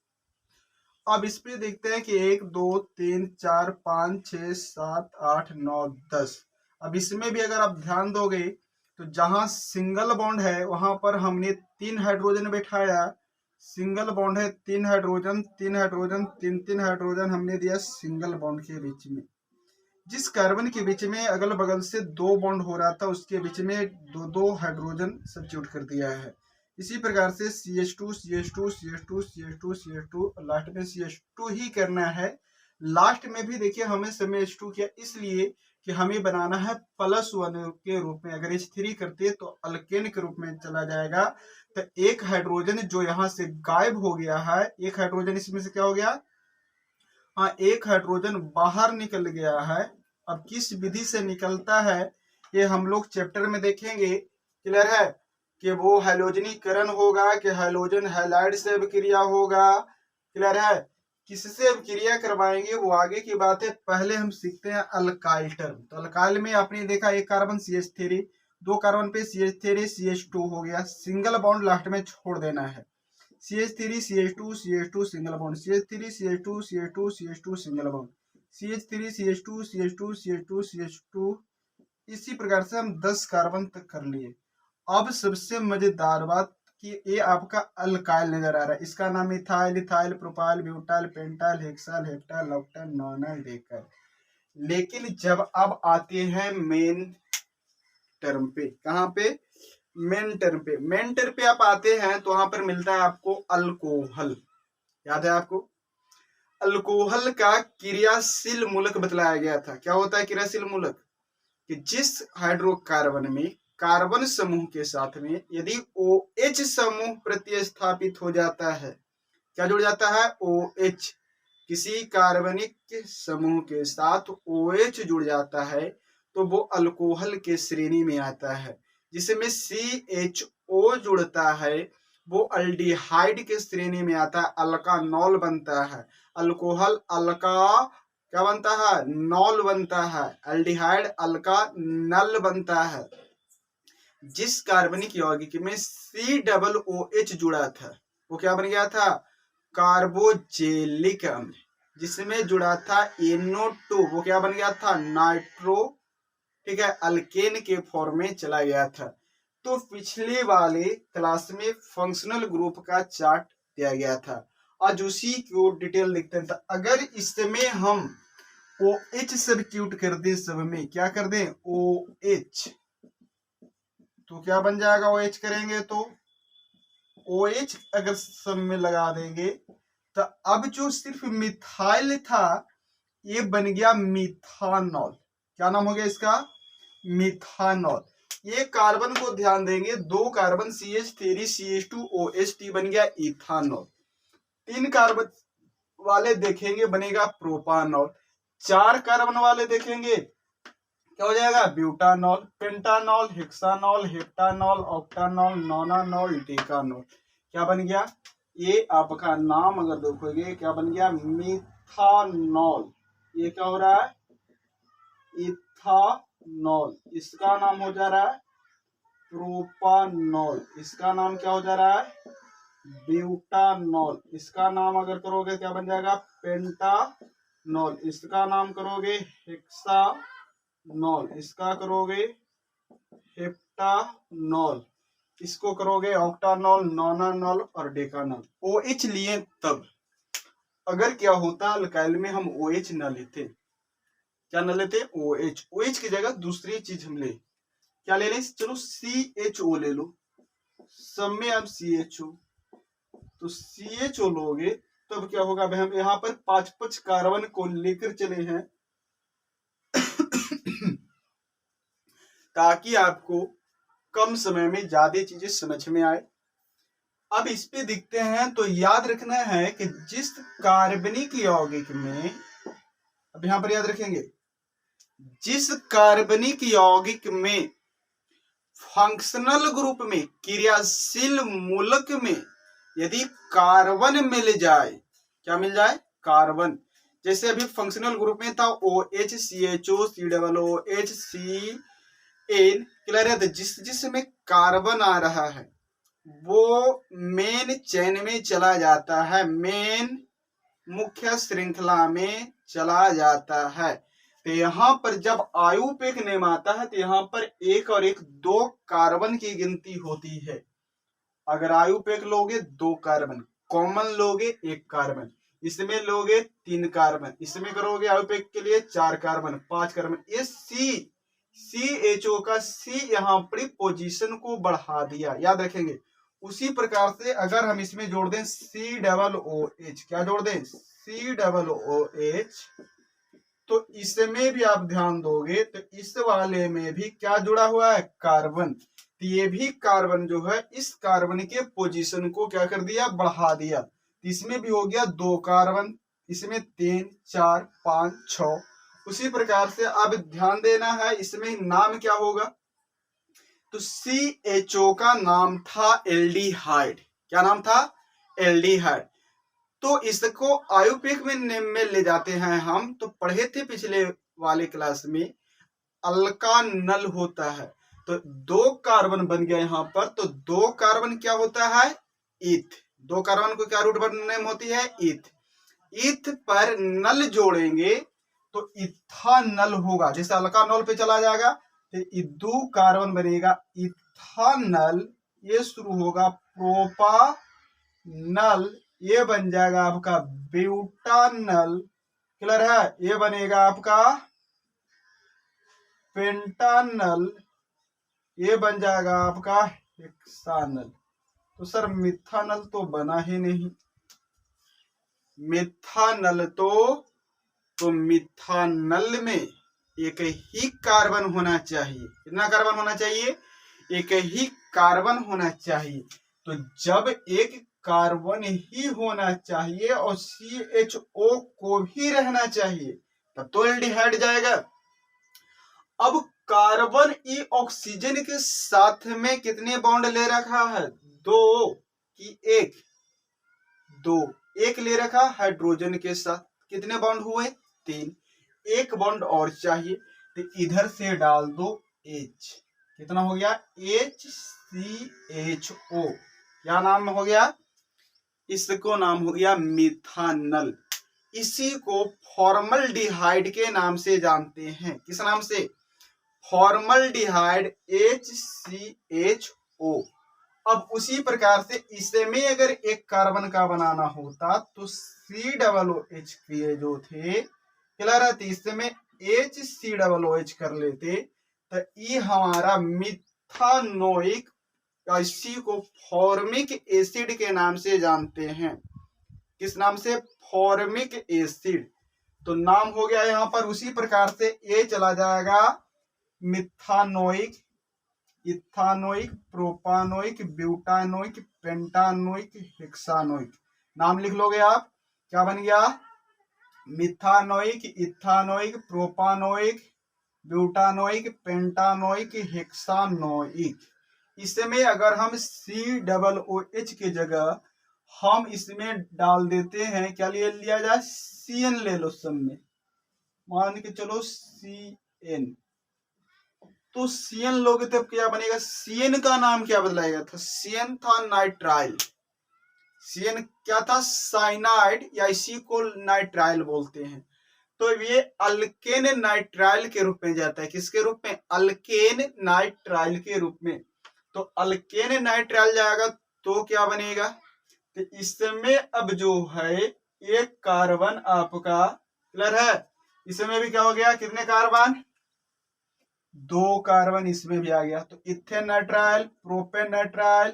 अब इस पे देखते हैं कि 1 2 3 4 5 6 7 8 9 10। अब इसमें भी अगर आप ध्यान दोगे तो जहां सिंगल बॉन्ड है वहां पर हमने 3 हाइड्रोजन बैठाया। सिंगल बॉन्ड है 3 हाइड्रोजन 3 हाइड्रोजन 3 3 हाइड्रोजन हमने दिया सिंगल बॉन्ड के बीच में। जिस कार्बन के बीच में अगल बगल से 2 बॉन्ड हो रहा था उसके बीच में 2 हाइड्रोजन सब्स्टिट्यूट कर दिया है। इसी प्रकार से CH2 CH2 CH2 CH2 CH2 last में CH2 ही करना है। लास्ट में भी देखिए हमें समय H2 किया, इसलिए कि हमें बनाना है +1 के रूप में। अगर H3 करते तो अल्केन के रूप में चला जाएगा। तो एक हाइड्रोजन जो यहाँ से गायब हो गया है, एक हाइड्रोजन इसमें से क्या हो गया? हाँ, एक हाइड्रोजन बाहर निकल गया है। अब किस विधि से निकलता है ये हम लोग चैप्टर में देखेंगे, क्लियर है, कि वो हैलोजनीकरण होगा कि हैलोजन हैलाइड से अभिक्रिया होगा, क्लियर है, किससे अभिक्रिया करवाएंगे वो आगे की बात है। पहले हम सीखते हैं अल्काइल टर्म। तो अल्काइल में आपने देखा एक कार्बन CH3, दो कार्बन पे CH3 CH2 हो गया, सिंगल बॉन्ड लास्ट में छोड़ देना है। CH3 CH2 CH2 single bond, CH3 CH2 CH2 CH2 single bond, CH3 CH2 CH2 CH2 CH2। इसी प्रकार से हम 10 कार्बन तक कर लिए। अब सबसे मजेदार बात कि ये आपका अल्काइल नजर आ रहा है, इसका नाम ethyl, ethyl, propyl, butyl, pentyl, hexyl, heptyl, octane, nonyl, डेकाइल। लेकिन जब अब आते हैं मेन टर्म पे, कहाँ पे? मेन टर्म पे। मेन टर्म पे आप आते हैं तो वहां पर मिलता है आपको अल्कोहल। याद है आपको? अल्कोहल का क्रियाशील मूलक बतलाया गया था। क्या होता है क्रियाशील मूलक? कि जिस हाइड्रोकार्बन में कार्बन समूह के साथ में यदि OH समूह प्रतिस्थापित हो जाता है, क्या जुड़ जाता है? OH। किसी कार्बनिक समूह के साथ OH जुड़ जाता है तो वो अल्कोहल के श्रेणी में आता है। जिसमें CHO जुड़ता है वो अल्डिहाइड के श्रेणी में आता है, अल्कानॉल बनता है। अल्कोहल अल्का क्या बनता है? नॉल बनता है। अल्डिहाइड अल्का नल बनता है। जिस कार्बनिक यौगिक में COOH जुड़ा था वो क्या बन गया था? कार्बोजेलिक अम्ल। जिसमें जुड़ा था NO2 वो क्या बन गया था? नाइट्रो, ठीक है, अल्केन के फॉर्म में चला गया था। तो पिछले वाले क्लास में फंक्शनल ग्रुप का चार्ट दिया गया था, आज उसी को डिटेल लिखते हैं। अगर इसमें हम OH सब्स्टिट्यूट कर दें, सब में क्या कर दें? OH, तो क्या बन जाएगा? OH करेंगे तो OH अगर सब में लगा देंगे तो अब जो सिर्फ मिथाइल था ये बन गया मिथानॉल। क्या नाम हो गया इसका? मिथानॉल। ये कार्बन को ध्यान देंगे, दो कार्बन CH3 CH2 OH बन गया इथानॉल। तीन कार्बन वाले देखेंगे बनेगा प्रोपानॉल। चार कार्बन वाले देखेंगे क्या हो जाएगा? ब्यूटानॉल, पेंटानॉल, हेक्सानॉल, हेप्टानॉल, ऑक्टानॉल, नोनानॉल, डेकानॉल। क्या बन गया? ये आपका नाम अगर देखोगे क्या बन गया? मिथानॉल। ये क्या हो रहा है? इथानॉल। इसका नाम हो जा रहा है प्रोपानॉल। इसका नाम क्या हो जा रहा है? ब्यूटानॉल। इसका नाम अगर करोगे क्या बन जाएगा? पेंटानॉल। इसका नाम करोगे हेक्सानॉल। इसका करोगे हेप्टानॉल। इसको करोगे ऑक्टानॉल, नोनानॉल और डेकानॉल। OH लिए तब। अगर क्या होता अल्काइल में हम OH न लेते, क्या न लेते? OH की जगह दूसरी चीज हम ले, क्या ले लें? चलो CHO ले लो। सब में अब CHO, तो CHO लोगे तब क्या होगा? भाई हम यहाँ पर 5 कार्बन को लेकर चले हैं ताकि आपको कम समय में ज्यादा चीजें समझ में आए। अब इस पे दिखते हैं तो याद रखना है कि जिस कार्बनिक यौगिक में, अब यहां पर याद रखेंगे, जिस कार्बनिक यौगिक में फंक्शनल ग्रुप में क्रियाशील मूलक में यदि कार्बन मिल जाए, क्या मिल जाए? कार्बन। जैसे अभी फंक्शनल ग्रुप में था OH CHO COOH CN, clear है? जिसमें कार्बन आ रहा है वो मेन चेन में चला जाता है, मेन मुख्य श्रृंखला में चला जाता है। तो यहाँ पर जब आयुपेक नेम आता है तो यहाँ पर एक और एक दो कार्बन की गिनती होती है। अगर आयुपेक लोगे 2 कार्बन, कॉमन लोगे 1 कार्बन, इसमें लोगे 3 कार्बन, इसमें करोगे आयुपेक के लिए 4 कार्बन, 5 कार्बन। ये CHO का C यहाँ पर पोजीशन को बढ़ा दिया, याद रखेंगे। उसी प्रकार से अगर हम इसमें जोड़ दें COOH, क्या जोड़ दें? COOH, तो इसमें भी आप ध्यान दोगे तो इस वाले में भी क्या जुड़ा हुआ है? कार्बन। तो ये भी कार्बन जो है इस कार्बन के पोजीशन को क्या कर दिया? बढ़ा दिया। तो इसमें भी हो गया 2 कार्बन, इसमें 3 4 5 6। उसी प्रकार से अब ध्यान देना है इसमें नाम क्या होगा? तो CHO का नाम था एल्डिहाइड। क्या नाम था? एल्डिहाइड। तो इसको आयुपेक में ले जाते हैं हम, तो पढ़े थे पिछले वाले क्लास में अल्कानल होता है। तो 2 कार्बन बन गया यहाँ पर, तो 2 कार्बन क्या होता है, ईथ। 2 कार्बन को क्या रूट नेम होती है, ईथ। ईथ पर नल जोड़ेंगे तो इथानल होगा, जैसे अल्कानॉल पे चला जाएगा तो इदू कार्बन बनेगा इथानल, ये शुरू होगा प्रोपानल, ये बन जाएगा आपका ब्यूटानल, क्लियर है, ये बनेगा आपका पेंटानल, ये बन जाएगा आपका हेक्सानल। तो सर मिथानल तो बना ही नहीं, मिथानल तो मिथानल में एक ही कार्बन होना चाहिए। कितना कार्बन होना चाहिए, एक ही कार्बन होना चाहिए। तो जब एक कार्बन ही होना चाहिए और CHO को भी रहना चाहिए तब तो एल्डिहाइड जाएगा। अब कार्बन ई ऑक्सीजन के साथ में कितने बॉन्ड ले रखा है, 2 कि 1, 2, 1 ले रखा। हाइड्रोजन के साथ कितने बॉन्ड हुए, 3, 1 बॉन्ड और चाहिए तो इधर से डाल दो H, कितना हो गया HCHO, क्या नाम हो गया, इसको नाम हो गया मिथानल। इसी को फॉर्मल्डिहाइड के नाम से जानते हैं, किस नाम से, फॉर्मल्डिहाइड HCHO। अब उसी प्रकार से इसमें अगर एक कार्बन का बनाना होता तो COOH के जो थे क्लियर है, इसमें HCOOH कर लेते तो ये हमारा मिथानोइक, इसी को फॉर्मिक एसिड के नाम से जानते हैं, किस नाम से, फॉर्मिक एसिड। तो नाम हो गया यहाँ पर। उसी प्रकार से ये चला जाएगा मिथानोइक, इथानोइक, प्रोपानोइक, ब्यूटानोइक, पेंटानोइक, हेक्सानोइक। नाम लिख लोगे आप, क्या बन गया, मिथानोइक, इथानोइक, प्रोपानोइक, ब्यूटानोइक, पेंटानोइक, हेक्सानोइक। इसमें अगर हम COOH की जगह हम इसमें डाल देते हैं, क्या लिया जाए, CN ले लो, सब में मान के चलो CN, तो CN लोगे तब क्या बनेगा, CN का नाम क्या बदलाएगा था, CN था नाइट्राइल, CN क्या था, साइनाइड, या इसी को नाइट्राइल बोलते हैं। तो ये अल्केन नाइट्राइल के रूप में जाता है, किसके रूप में, अल्केन नाइट्राइल के रूप में। तो अल्केन नाइट्राइल जाएगा तो क्या बनेगा, तो इसमें अब जो है एक कार्बन आपका क्लियर है, इसमें भी क्या हो गया, कितने कार्बन, 2 कार्बन इसमें भी आ गया। तो ethane nitrile, propane nitrile,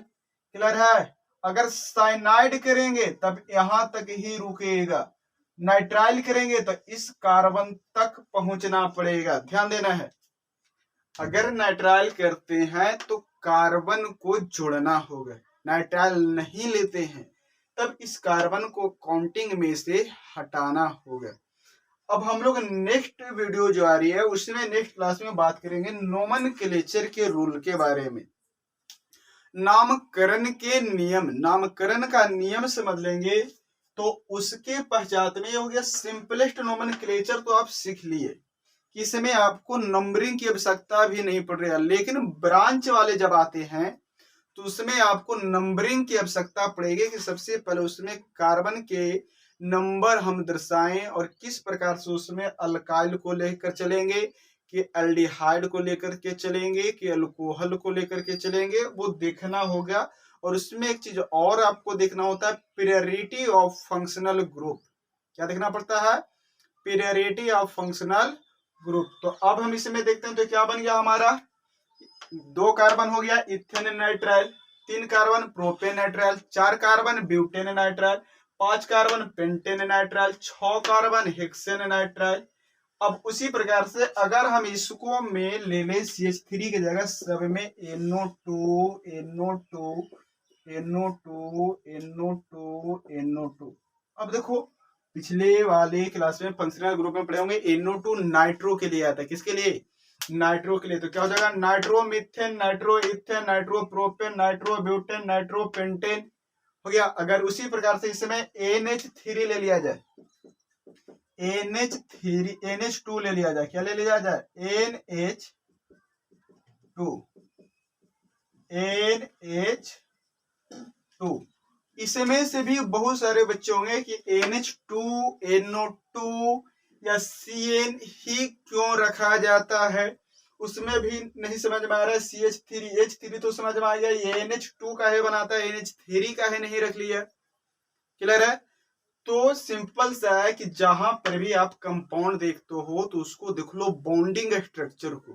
clear है। अगर साइनाइड करेंगे तब यहां तक ही रुकेगा, नाइट्राइल करेंगे तो इस कार्बन तक पहुंचना पड़ेगा, ध्यान देना है। अगर नाइट्राइल करते हैं तो कार्बन को जोड़ना होगा, नाइट्राइल नहीं लेते हैं तब इस कार्बन को काउंटिंग में से हटाना होगा। अब हम लोग नेक्स्ट वीडियो जो आ रही है उसमें नेक्स्ट क्लास में बात करेंगे नोमेनक्लेचर के रूल के बारे में, नामकरण के नियम, नामकरण का नियम समझ लेंगे तो उसके पश्चात में हो गया सिंपलेस्ट नोमेनक्लेचर, तो आप सीख लिए कि इसमें आपको नंबरिंग की आवश्यकता भी नहीं पड़ रही है। लेकिन ब्रांच वाले जब आते हैं तो उसमें आपको नंबरिंग की आवश्यकता पड़ेगी कि सबसे पहले उसमें कार्बन के नंबर हम दर्शाएं और किस प्रकार से उसमें अल्काइल को लेकर चलेंगे, कि एल्डिहाइड को लेकर के चलेंगे, कि अल्कोहल को लेकर के चलेंगे, वो देखना होगा। और उसमें एक चीज और आपको देखना होता है, प्रायोरिटी ऑफ फंक्शनल ग्रुप, क्या देखना पड़ता है, प्रायोरिटी ऑफ फंक्शनल ग्रुप। तो अब हम इसमें देखते हैं तो क्या बन गया हमारा, 2 कार्बन हो गया ethane nitrile, 3 carbon propane nitrile, 4 carbon butane nitrile, 5 carbon pentane nitrile, 6 carbon hexane nitrile. अब उसी प्रकार से अगर हम इसको में ले लें CH3 की जगह सब में NO2 NO2 NO2 NO2 NO2। अब देखो पिछले वाले क्लास में फंक्शनल ग्रुप में पढ़े होंगे NO2 नाइट्रो के लिए आता है, किसके लिए, नाइट्रो के लिए। तो क्या हो जाएगा, nitro methane, nitro ethane, nitro propane, nitro butane, nitro pentane हो गया। अगर उसी प्रकार से इसमें NH3 ले लिया जाए, NH2 ले लिया जाए, क्या ले लिया जाए, NH2, NH2। इसमें से भी बहुत सारे बच्चे होंगे कि NH2, NO2 या CN ही क्यों रखा जाता है, उसमें भी नहीं समझ में आ रहा है। CH3, H3 तो समझ में आ गया, ये NH2 काहे बनाता है, NH3 काहे नहीं रख लिया। क्लियर है। तो सिंपल सा है कि जहां पर भी आप कंपाउंड देखते हो तो उसको देख लो बॉन्डिंग स्ट्रक्चर को,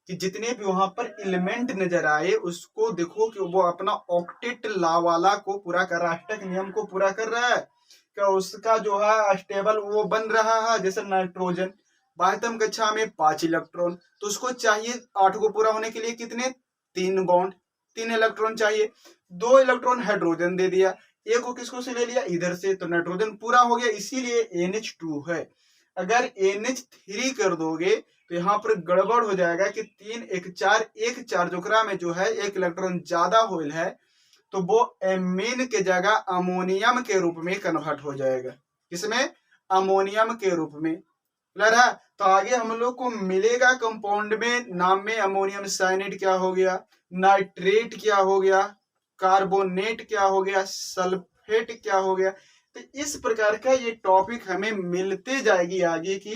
कि जितने भी वहां पर एलिमेंट नजर आए उसको देखो कि वो अपना ऑक्टेट लॉ वाला को पूरा कर रहा है, अष्टक नियम को पूरा कर रहा है क्या, उसका जो है स्टेबल वो बन रहा है। जैसे नाइट्रोजन, बाह्यतम कक्षा में 5 इलेक्ट्रॉन, तो उसको चाहिए 8 को पूरा होने के लिए कितने, 3 बॉन्ड, 3 इलेक्ट्रॉन चाहिए। 2 इलेक्ट्रॉन हाइड्रोजन दे दिया, एक को किसको से ले लिया, इधर से, तो नाइट्रोजन पूरा हो गया, इसीलिए NH2 है। अगर NH3 कर दोगे तो यहाँ पर गड़बड़ हो जाएगा कि 3 1 4 1 4 जोकरा में जो है 1 इलेक्ट्रॉन ज्यादा होल है, तो वो एमीन के जगह अमोनियम के रूप में कन्वर्ट हो जाएगा। किसमें, अमोनियम के रूप में। क्लियर है। तो आगे हम लोग को मिलेगा कंपाउंड में, नाम में अमोनियम साइनाइड क्या हो गया, नाइट्रेट क्या हो गया, कार्बोनेट क्या हो गया, सल्फेट क्या हो गया। तो इस प्रकार का ये टॉपिक हमें मिलते जाएगी आगे की।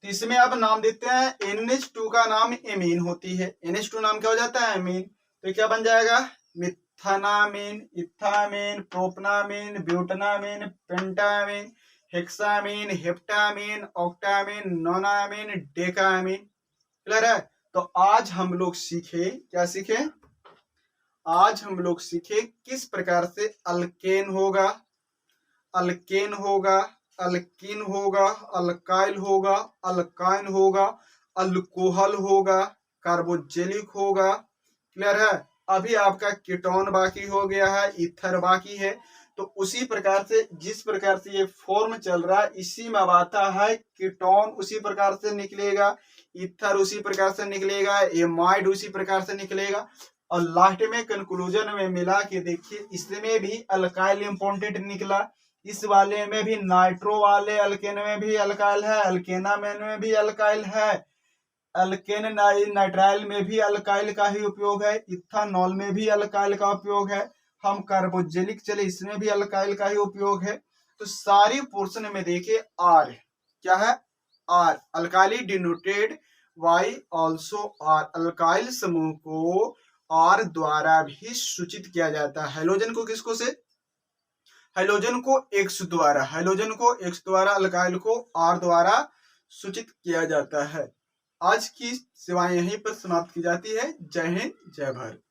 तो इसमें अब नाम देते हैं, NH2 का नाम एमीन होती है, NH2 नाम क्या हो जाता है, एमीन। तो क्या बन जाएगा, मिथानामीन, इथामीन, प्रोपनामीन, ब्यूटनामीन, पेंटामीन, हेक्सामीन, हेप्टामीन, ऑक्टामीन, नोनामीन, डेकामीन। क्लियर है। तो आज हम लोग सीखे, क्या सीखे, आज हम लोग सीखे किस प्रकार से अल्केन होगा, अल्केन होगा, अल्कीन होगा, अल्काइल होगा, अल्काइन होगा, अल्कोहल होगा, कार्बोजेलिक होगा। क्लियर है। अभी आपका कीटोन बाकी हो गया है, ईथर बाकी है। तो उसी प्रकार से जिस प्रकार से ये फॉर्म चल रहा है इसी में आता है, कीटोन उसी प्रकार से निकलेगा, ईथर उसी प्रकार से निकलेगा, एमाइड उसी प्रकार से निकलेगा, और लास्ट में कंक्लूजन में मिला कि देखिए इसमें भी अल्काइल इंपॉर्टेंट निकला, इस वाले में भी, नाइट्रो वाले अल्केन में भी अल्काइल है, अल्केना में भी अल्काइल है, अल्केन नाइट्राइल में भी अल्काइल का ही उपयोग है, इथानॉल में भी अल्काइल का उपयोग है, हम कार्बोजेलिक चले इसमें भी अल्काइल का ही उपयोग है। तो सारी पोर्शन में देखिए आर क्या है, R alkyl denoted by also R, alkyl समूह को आर द्वारा भी सूचित किया जाता है। हेलोजन को किसको से, हाइड्रोजन को X द्वारा, हाइड्रोजन को X द्वारा, अल्काइल को R द्वारा सूचित किया जाता है। आज की सेवाएं यहीं पर समाप्त की जाती है। जय हिंद, जय भारत।